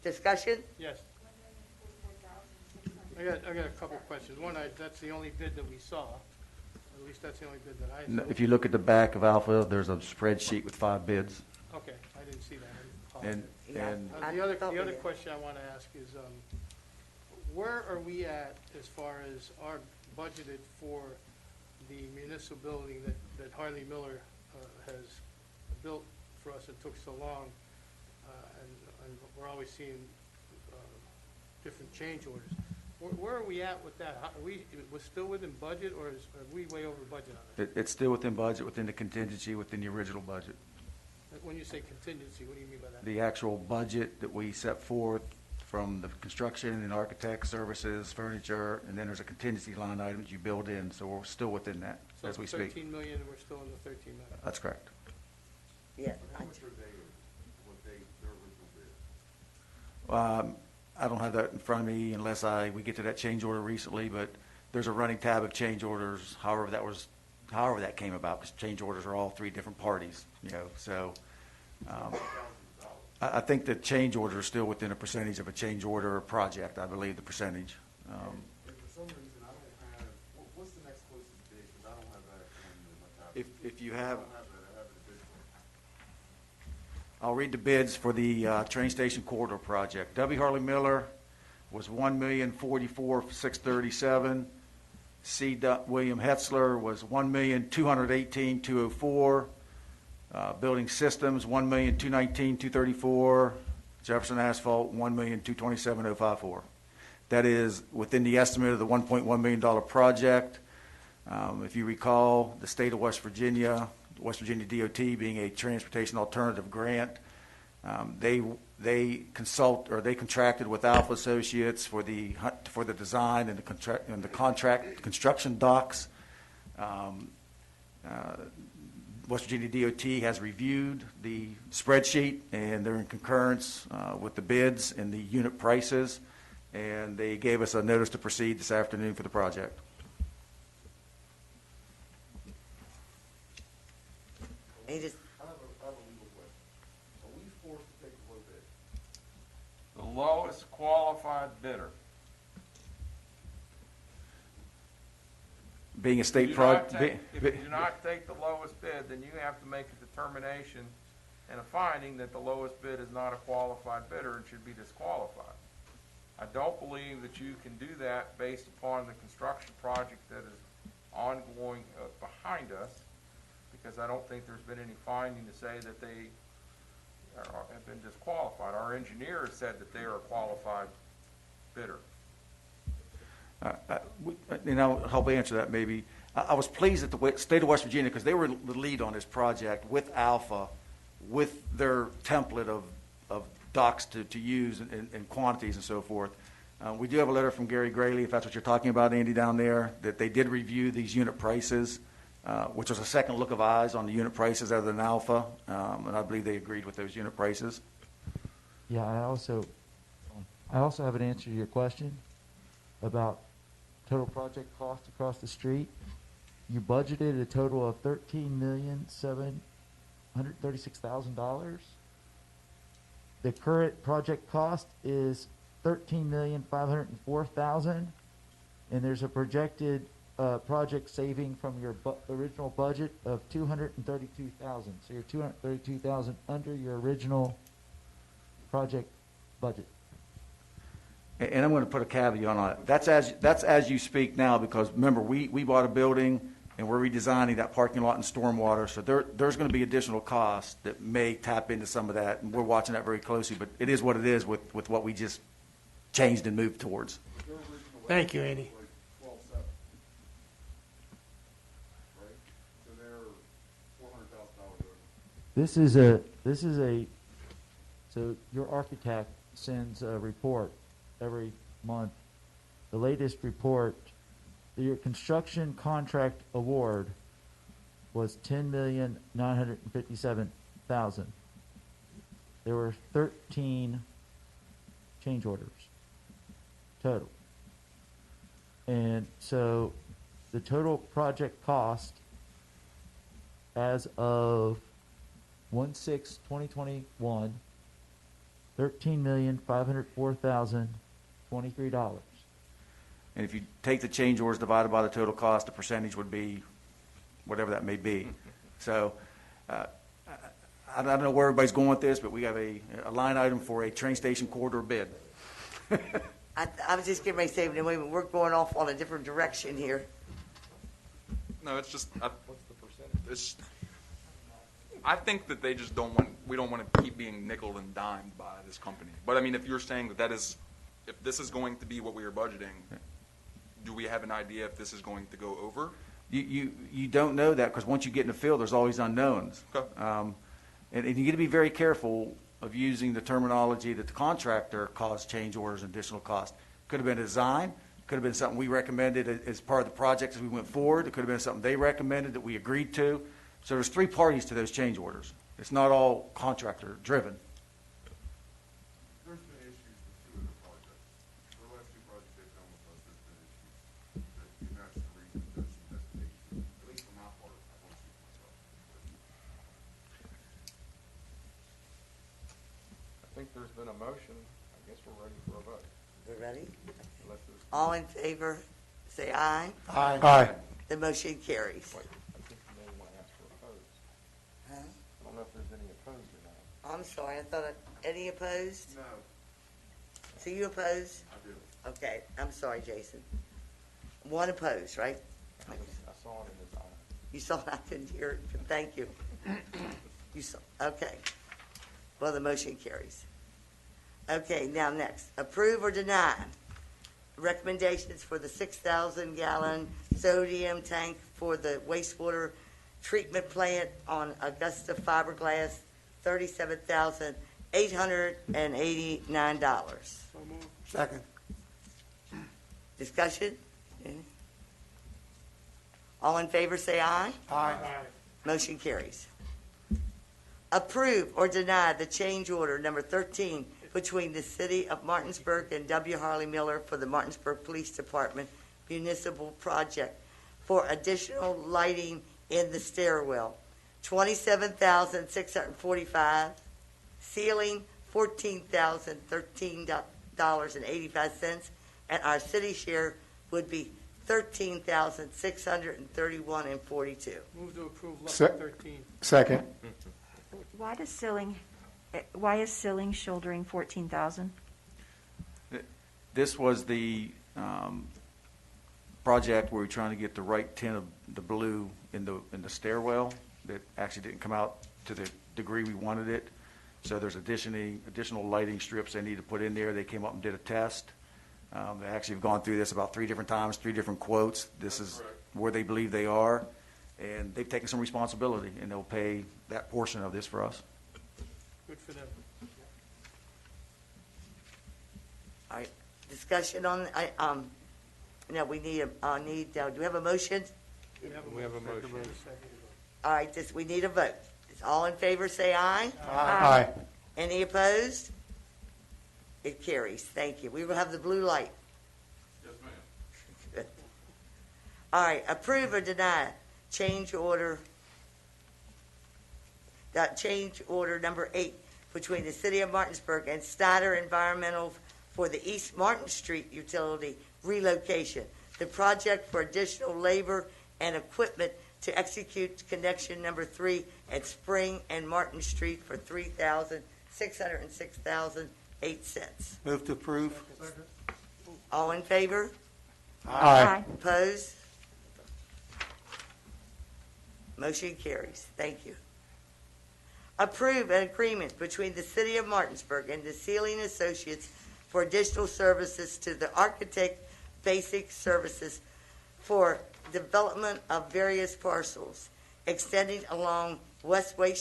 discussion? Yes. I got a couple of questions. One, that's the only bid that we saw. At least that's the only bid that I saw. If you look at the back of Alpha, there's a spreadsheet with 5 bids. Okay, I didn't see that. I Yeah. The I other, thought the we other did. question I want to ask is, where are we at as far as our budgeted for the municipal building that Harley Miller has built for us? It took so long, and we're always seeing different change orders. Where are we at with that? We're still within budget, or are we way over budget on it? It's still within budget, within the contingency, within the original budget. When you say contingency, what do you mean by that? The actual budget that we set forth from the construction and architect services, furniture, and then there's a contingency line item that you build in, so we're still within that So as we speak. 13 million, and we're still in the 13 million. That's correct. Yeah. I don't have that in front of me unless we get to that change order recently, but there's a running tab of change orders, however that came about, because change orders are all three different parties, so. I think the change order is still within a percentage of a change order or project, I believe the percentage. For some reason, I don't have, what's the next closest bid? Because I don't have that on my tablet. If you I have, don't have that, I have the bid for. I'll read the bids for the train station corridor project. W. Harley Miller was $1,044,637. C. William Hetzler was $1,218,204. Building Systems, $1,219,234. Jefferson Asphalt, $1,227,054. That is within the estimate of the $1.1 million project. If you recall, the state of West Virginia DOT being a transportation alternative grant, they contracted with Alpha Associates for the design and the construction docks. West Virginia DOT has reviewed the spreadsheet, and they're in concurrence with the bids and the unit prices, and they gave us a notice to proceed this afternoon for the project. He just, I have a legal question. Are we forced to take a low bid? The lowest qualified bidder. Being a state If you project. do not take the lowest bid, then you have to make a determination and a finding that the lowest bid is not a qualified bidder and should be disqualified. I don't believe that you can do that based upon the construction project that is ongoing behind us, because I don't think there's been any finding to say that they have been disqualified. Our engineer has said that they are a qualified bidder. Help answer that maybe. I was pleased at the state of West Virginia, because they were the lead on this project with Alpha, with their template of docks to use and quantities and so forth. We do have a letter from Gary Grayley, if that's what you're talking about, Andy, down there, that they did review these unit prices, which was a second look of eyes on the unit prices other than Alpha, and I believe they agreed with those unit prices. Yeah, I also have an answer to your question about total project cost across the street. You budgeted a total of $13,736,000. The current project cost is $13,504,000, and there's a projected project saving from your original budget of $232,000. So you're $232,000 under your original project budget. And I'm going to put a caveat on it. That's as you speak now, because remember, we bought a building and we're redesigning that parking lot and stormwater, so there's going to be additional costs that may tap into some of that, and we're watching that very closely, but it is what it is with what we just changed and moved towards. Thank you, Andy. Right? So they're $400,000 over. So your architect sends a report every month. The latest report, your construction contract award was $10,957,000. There were 13 change orders total. And so the total project cost as of 1/6/2021, $13,504,023. And if you take the change orders divided by the total cost, the percentage would be whatever that may be. So I don't know where everybody's going with this, but we have a line item for a train station corridor bid. I was just getting ready to say, wait a minute, we're going off on a different direction here. No, it's just, What's the percentage? I think that they just we don't want to keep being nickel and dimed by this company. But I mean, if you're saying if this is going to be what we are budgeting, do we have an idea if this is going to go over? You don't know that, because once you get in the field, there's always unknowns. Okay. And you got to be very careful of using the terminology that the contractor caused change orders and additional cost. Could have been a design, could have been something we recommended as part of the project as we went forward. It could have been something they recommended that we agreed to. So there's three parties to those change orders. It's not all contractor driven. There's been issues with two of the projects. The last two projects they've done with us, there's been issues. That that's the reason there's some hesitation, at least from my part, I want to speak for myself. I think there's been a motion. I guess we're ready for a vote. We're ready? Unless there's- All in favor, say aye. Aye. The motion carries. Wait, I think you may want to ask for opposed. Huh? I don't know if there's any opposed or not. I'm sorry, I thought, any opposed? No, So you oppose? I do. Okay, I'm sorry, Jason. One opposed, right? I saw it in his eye. You saw, I couldn't hear it, thank you. You saw, okay. Well, the motion carries. Okay, now next, approve or deny recommendations for the 6,000-gallon sodium tank for the wastewater treatment plant on Augusta Fiberglass, $37,889. Second. Discussion? All in favor, say aye. Aye. Motion carries. Approve or deny the change order number 13 between the City of Martinsburg and W. Harley Miller for the Martinsburg Police Department municipal project for additional lighting in the stairwell, $27,645, ceiling, $14,013.85, and our city share would be $13,631.42. Move to approve Se- level 13. Second. Why is ceiling shouldering 14,000? This was the project where we're trying to get the right tint of the blue in the stairwell that actually didn't come out to the degree we wanted it. So there's additional lighting strips they need to put in there. They came up and did a test. They actually have gone through this about 3 different times, 3 different quotes. This is where they believe they are, and they've taken some responsibility, and they'll pay that portion of this for us. Good for them. All right, discussion on, no, we need, do we have a motion? We have a motion. All right, we need a vote. All in favor, say aye. Aye. Any opposed? It carries. Thank you. We will have the blue light. Yes, ma'am. Good. All right, approve or deny change order number 8 between the City of Martinsburg and Snyder Environmental for the East Martin Street utility relocation. The project for additional labor and equipment to execute connection number 3 at Spring and Martin Street for $3,606,008. Move to approve. All in favor? Aye. Opposed? Motion carries. Thank you. Approve an agreement between the City of Martinsburg and the Sealing Associates for additional services to the Architect Basic Services for development of various parcels extending along West Ray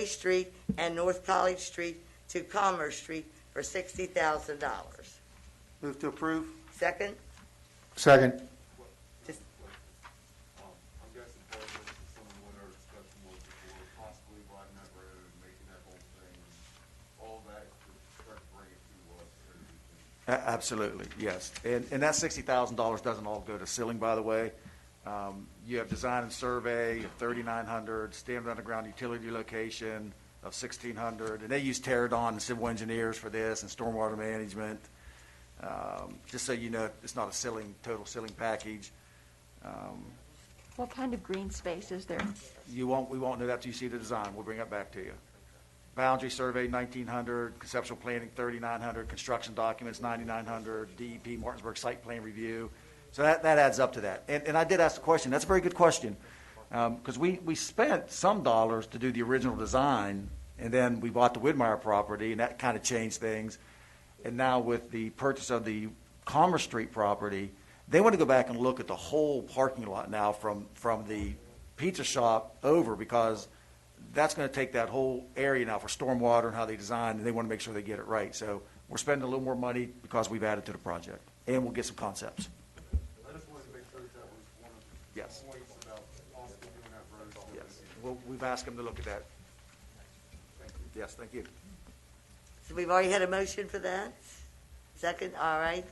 Street and North College Street to Commerce Street for $60,000. Move to approve. Second? Second. Just- I'm guessing part of this is some of what our discussion was before, possibly widening that road and making that whole thing, and all that to start to bring it to us. Absolutely, yes. And that $60,000 doesn't all go to ceiling, by the way. You have design and survey of $3,900, standard underground utility location of $1,600, and they use Terradon and civil engineers for this, and stormwater management. Just so you know, it's not a total ceiling package. What kind of green space is there? We won't know that till you see the design. We'll bring it back to you. Boundary survey, 1,900, conceptual planning, 3,900, construction documents, 9,900, DEP, Martinsburg site plan review. So that adds up to that. And I did ask the question. That's a very good question. Because we spent some dollars to do the original design, and then we bought the Widmeyer property, and that kind of changed things. And now with the purchase of the Commerce Street property, they want to go back and look at the whole parking lot now from the pizza shop over, because that's going to take that whole area now for stormwater and how they design, and they want to make sure they get it right. So we're spending a little more money because we've added to the project, and we'll get some concepts. I just wanted to make sure that was one of the Yes. points about also doing that road. Yes. We've asked them to look at that. Yes, thank you. So we've already had a motion for that. Second, all right.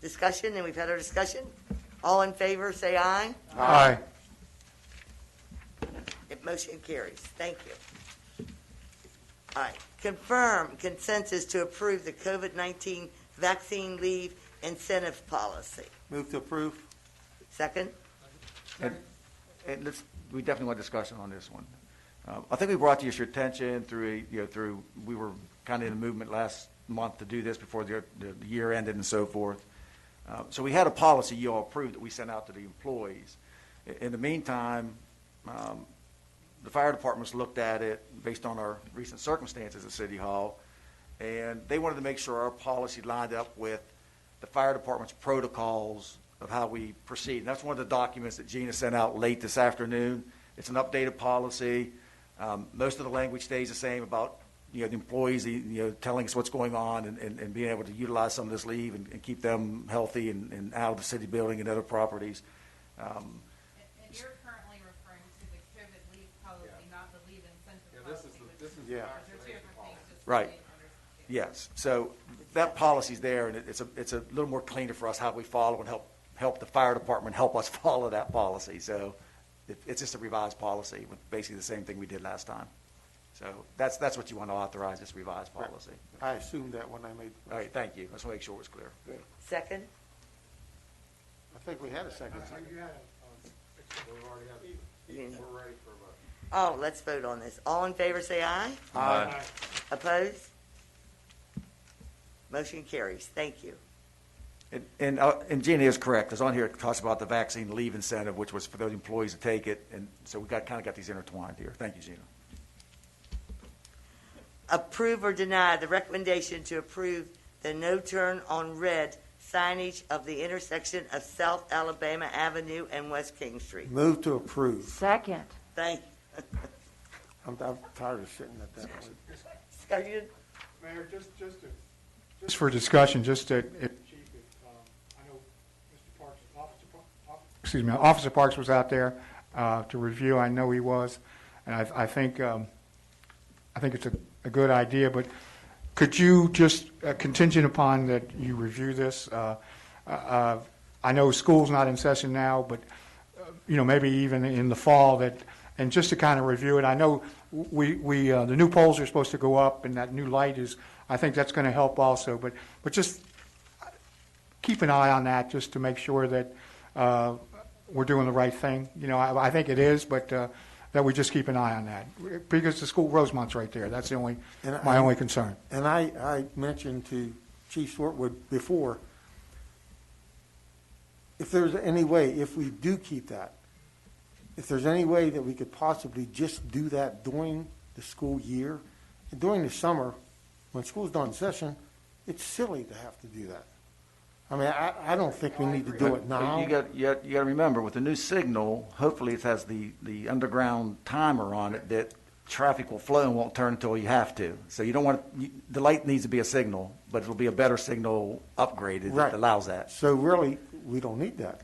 Discussion, and we've had our discussion. All in favor, say aye. Aye. Motion carries. Thank you. All right. Confirm consensus to approve the COVID-19 vaccine leave incentive policy. Move to approve. Second? And we definitely want discussion on this one. I think we brought to your attention through we were kind of in a movement last month to do this before the year ended and so forth. So we had a policy you all approved that we sent out to the employees. In the meantime, the fire departments looked at it based on our recent circumstances at City Hall, and they wanted to make sure our policy lined up with the fire department's protocols of how we proceed. And that's one of the documents that Gina sent out late this afternoon. It's an updated policy. Most of the language stays the same about the employees telling us what's going on and being able to utilize some of this leave and keep them healthy and out of the city building and other properties. And you're currently referring to the COVID leave policy, not the leave incentive policy. This is Yeah. They're two different things, just so Right. they understand. Yes, so that policy's there, and it's a little more cleaner for us how we follow and help the fire department help us follow that policy. So it's just a revised policy with basically the same thing we did last time. So that's what you want to authorize, this revised policy. I assumed that when I made. All right, thank you. Let's make sure it was clear. Second? I think we had a second. Yeah. We're ready for a vote. Oh, let's vote on this. All in favor, say aye. Aye. Opposed? Motion carries. Thank you. And Gina is correct, because on here it talks about the vaccine leave incentive, which was for those employees to take it, and so we kind of got these intertwined here. Thank you, Gina. Approve or deny the recommendation to approve the no turn on red signage of the intersection of South Alabama Avenue and West King Street. Move to approve. Second. Thank you. I'm tired of sitting at that point. Discussion? Mayor, just for discussion, just to, if, I know Mr. Parks, Officer Parks was out there to review. I know he was, and I think it's a good idea. But could you just contingent upon that you review this? I know school's not in session now, but maybe even in the fall and just to kind of review it. I know the new poles are supposed to go up, and that new light is. I think that's going to help also, but just keep an eye on that just to make sure that we're doing the right thing. I think it is, but that we just keep an eye on that because the school Rosemont's right there. That's my only concern. And I mentioned to Chief Swartwood before, if there's any way, if we do keep that, if there's any way that we could possibly just do that during the school year, and during the summer, when school's done in session, it's silly to have to do that. I mean, I don't think we need to do it now. You got to remember, with the new signal, hopefully it has the underground timer on it that traffic will flow and won't turn until you have to. So you don't want the light needs to be a signal, but it'll be a better signal upgraded that allows that. So really, we don't need that.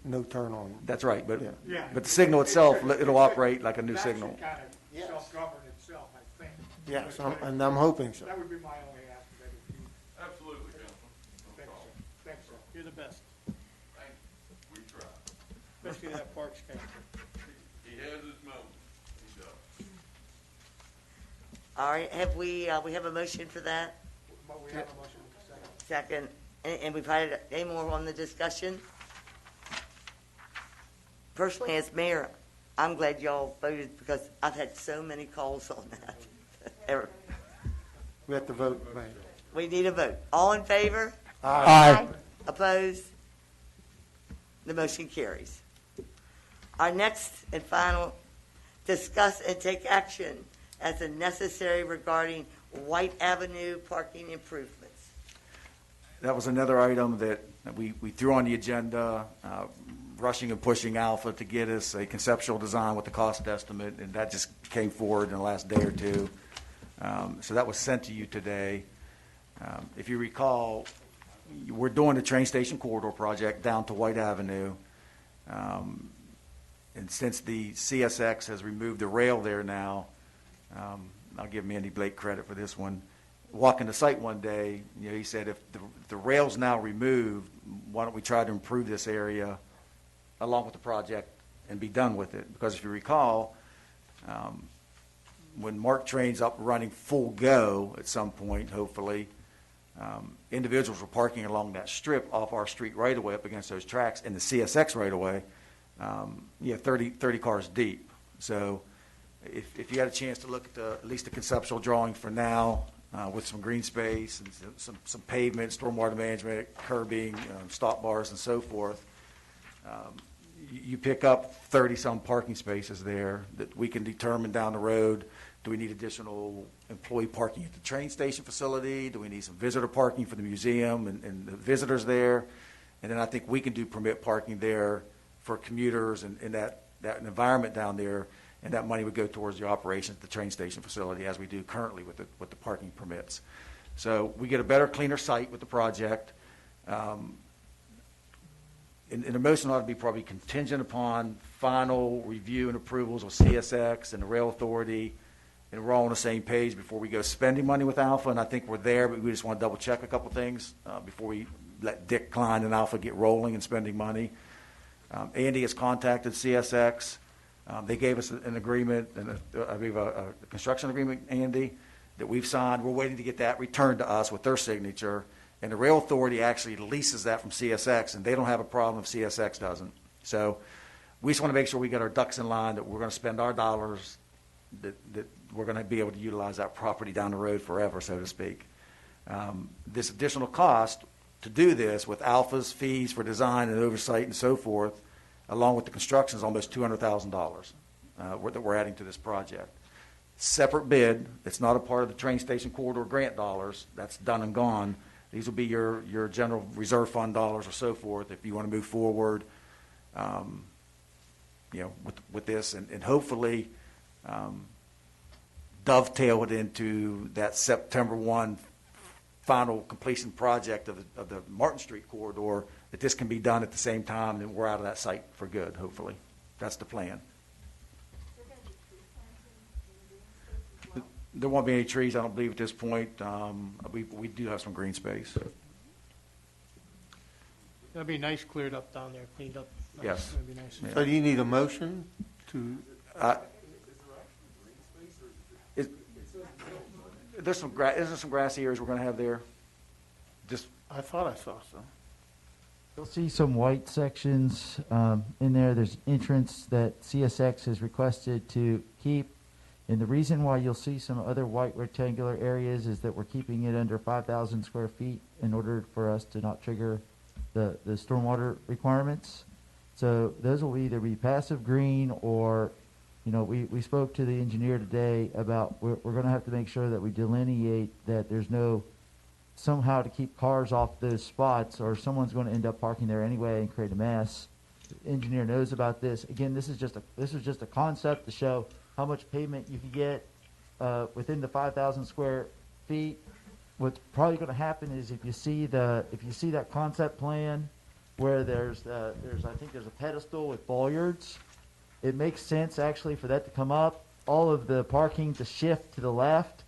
No turn on. That's right, but Yeah. but the signal itself, it'll operate like a new signal. That should kind of self-govern itself, I think. Yes, and I'm hoping so. That would be my only ask. Absolutely, Councilman. Thanks, sir. Thanks, sir. You're the best, Thank you. We try. especially that Parks character. He has his moments. He does. All right, have we have a motion for that? But we have a motion second. Second, and we've had any more on the discussion? personally, as mayor, I'm glad y'all voted because I've had so many calls on that. We have to vote, Mayor. We need a vote. All in favor? Aye. Opposed? The motion carries. Our next and final, discuss and take action as necessary regarding White Avenue parking improvements. That was another item that we threw on the agenda, rushing and pushing Alpha to get us a conceptual design with the cost estimate, and that just came forward in the last day or two. So that was sent to you today. If you recall, we're doing the train station corridor project down to White Avenue. And since the CSX has removed the rail there now, I'll give Mandy Blake credit for this one. Walking the site one day, he said, if the rail's now removed, why don't we try to improve this area along with the project and be done with it? Because if you recall, when MARC train's up running full go at some point, hopefully, individuals were parking along that strip off our street right away up against those tracks in the CSX right away, 30 cars deep. So if you had a chance to look at at least the conceptual drawing for now, with some green space and some pavement, stormwater management, curbing, stop bars and so forth, you pick up 30-some parking spaces there that we can determine down the road. Do we need additional employee parking at the train station facility? Do we need some visitor parking for the museum and the visitors there? And then I think we can do permit parking there for commuters and that environment down there, and that money would go towards the operations at the train station facility as we do currently with the parking permits. So we get a better, cleaner site with the project. And the motion ought to be probably contingent upon final review and approvals with CSX and the Rail Authority, and we're all on the same page before we go spending money with Alpha, and I think we're there, but we just want to double check a couple things before we let Dick Klein and Alpha get rolling and spending money. Andy has contacted CSX. They gave us an agreement, and I believe a construction agreement, Andy, that we've signed. We're waiting to get that returned to us with their signature, and the Rail Authority actually leases that from CSX, and they don't have a problem if CSX doesn't. So we just want to make sure we get our ducks in line, that we're going to spend our dollars, that we're going to be able to utilize that property down the road forever, so to speak. This additional cost to do this with Alpha's fees for design and oversight and so forth, along with the construction, is almost $200,000 that we're adding to this project. Separate bid. It's not a part of the train station corridor grant dollars. That's done and gone. These will be your general reserve fund dollars or so forth if you want to move forward, with this, and hopefully dovetail it into that September 1 final completion project of the Martin Street corridor, that this can be done at the same time and we're out of that site for good, hopefully. That's the plan. There won't be any trees, I don't believe, at this point. We do have some green space. That'd be nice, cleared up down there, cleaned up. Nice. Yes. That'd be nice. Yeah. So do you need a motion to? There's some grassy areas we're going to have there. Just I thought I saw some. You'll see some white sections in there. There's entrance that CSX has requested to keep. And the reason why you'll see some other white rectangular areas is that we're keeping it under 5,000 square feet in order for us to not trigger the stormwater requirements. So those will either be passive green or, we spoke to the engineer today about we're going to have to make sure that we delineate that there's no somehow to keep cars off those spots, or someone's going to end up parking there anyway and create a mess. The engineer knows about this. Again, this is just a concept to show how much pavement you can get within the 5,000 square feet. What's probably going to happen is if you see that concept plan where there's a pedestal with bollards, it makes sense actually for that to come up, all of the parking to shift to the left,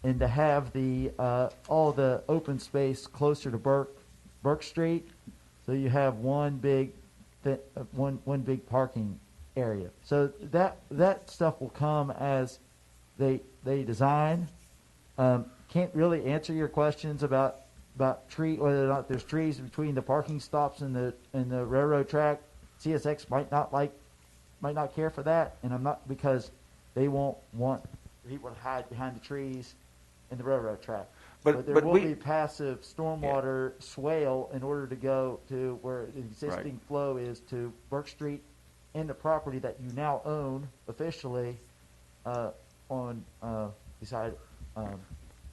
and to have all the open space closer to Burke Street, so you have one big parking area. So that stuff will come as they design. Can't really answer your questions about whether or not there's trees between the parking stops and the railroad track. CSX might not like might not care for that, and I'm not, because they won't want people to hide behind the trees in the railroad track. But there will be passive stormwater swale in order to go to where the existing flow is to Burke Street and the property that you now own officially on beside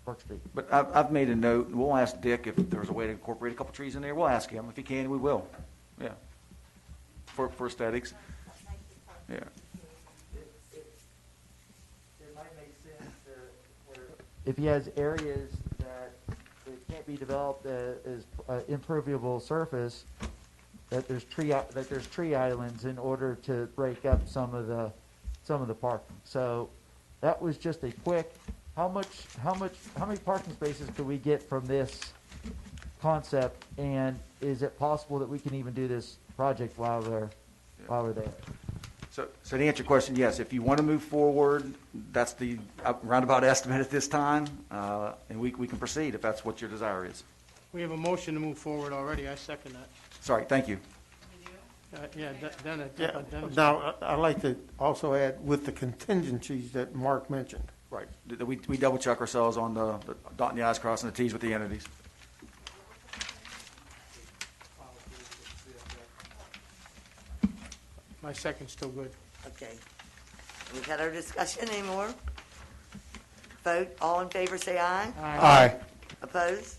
Burke Street. But I've made a note, we'll ask Dick if there's a way to incorporate a couple trees in there. We'll ask him. If he can, we will. Yeah. For aesthetics. Yeah. It might make sense where if he has areas that it can't be developed as impermeable surface, that there's tree islands in order to break up some of the parking. So that was just a quick. How many parking spaces could we get from this concept? And is it possible that we can even do this project while we're there? So to answer your question, yes, if you want to move forward, that's the roundabout estimate at this time, and we can proceed if that's what your desire is. We have a motion to move forward already. I second that. Sorry, thank you. Dennis. Now, I'd like to also add with the contingencies that Mark mentioned. Right. We double check ourselves on the dotting the i's, crossing the t's with the entities. My second's still good. Okay. We've had our discussion. Any more? Vote. All in favor, say aye. Aye. Opposed?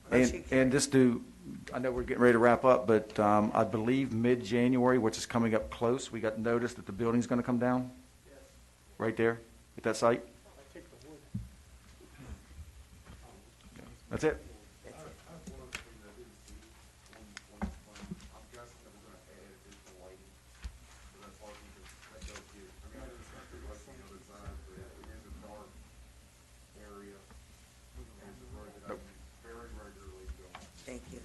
And just I know we're getting ready to wrap up, but I believe mid-January, which is coming up close, we got notice that the building's going to come down? Yes. Right there at that site? That's it? Thank you.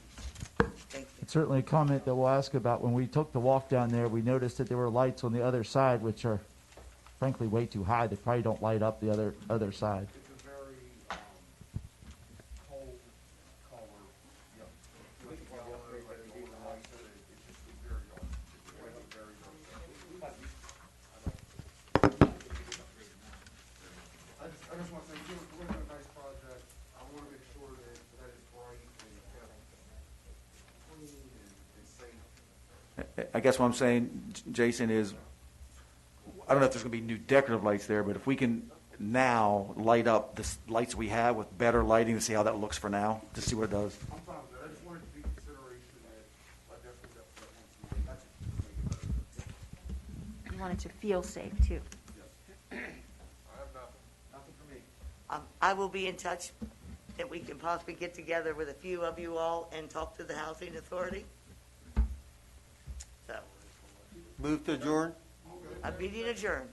Thank you. Certainly a comment that we'll ask about. When we took the walk down there, we noticed that there were lights on the other side, which are frankly way too high. They probably don't light up the other side. It's a very cold color. I just want to say, we're doing a nice project. I want to make sure that it's bright and clean and safe. I guess what I'm saying, Jason, is I don't know if there's going to be new decorative lights there, but if we can now light up the lights we have with better lighting to see how that looks for now, to see what it does. I'm fine with that. I just wanted to be consideration that I definitely got that once we You want it to feel safe, too. I have nothing for me. I will be in touch that we can possibly get together with a few of you all and talk to the housing authority. So, Move to adjourn? a meeting adjourned.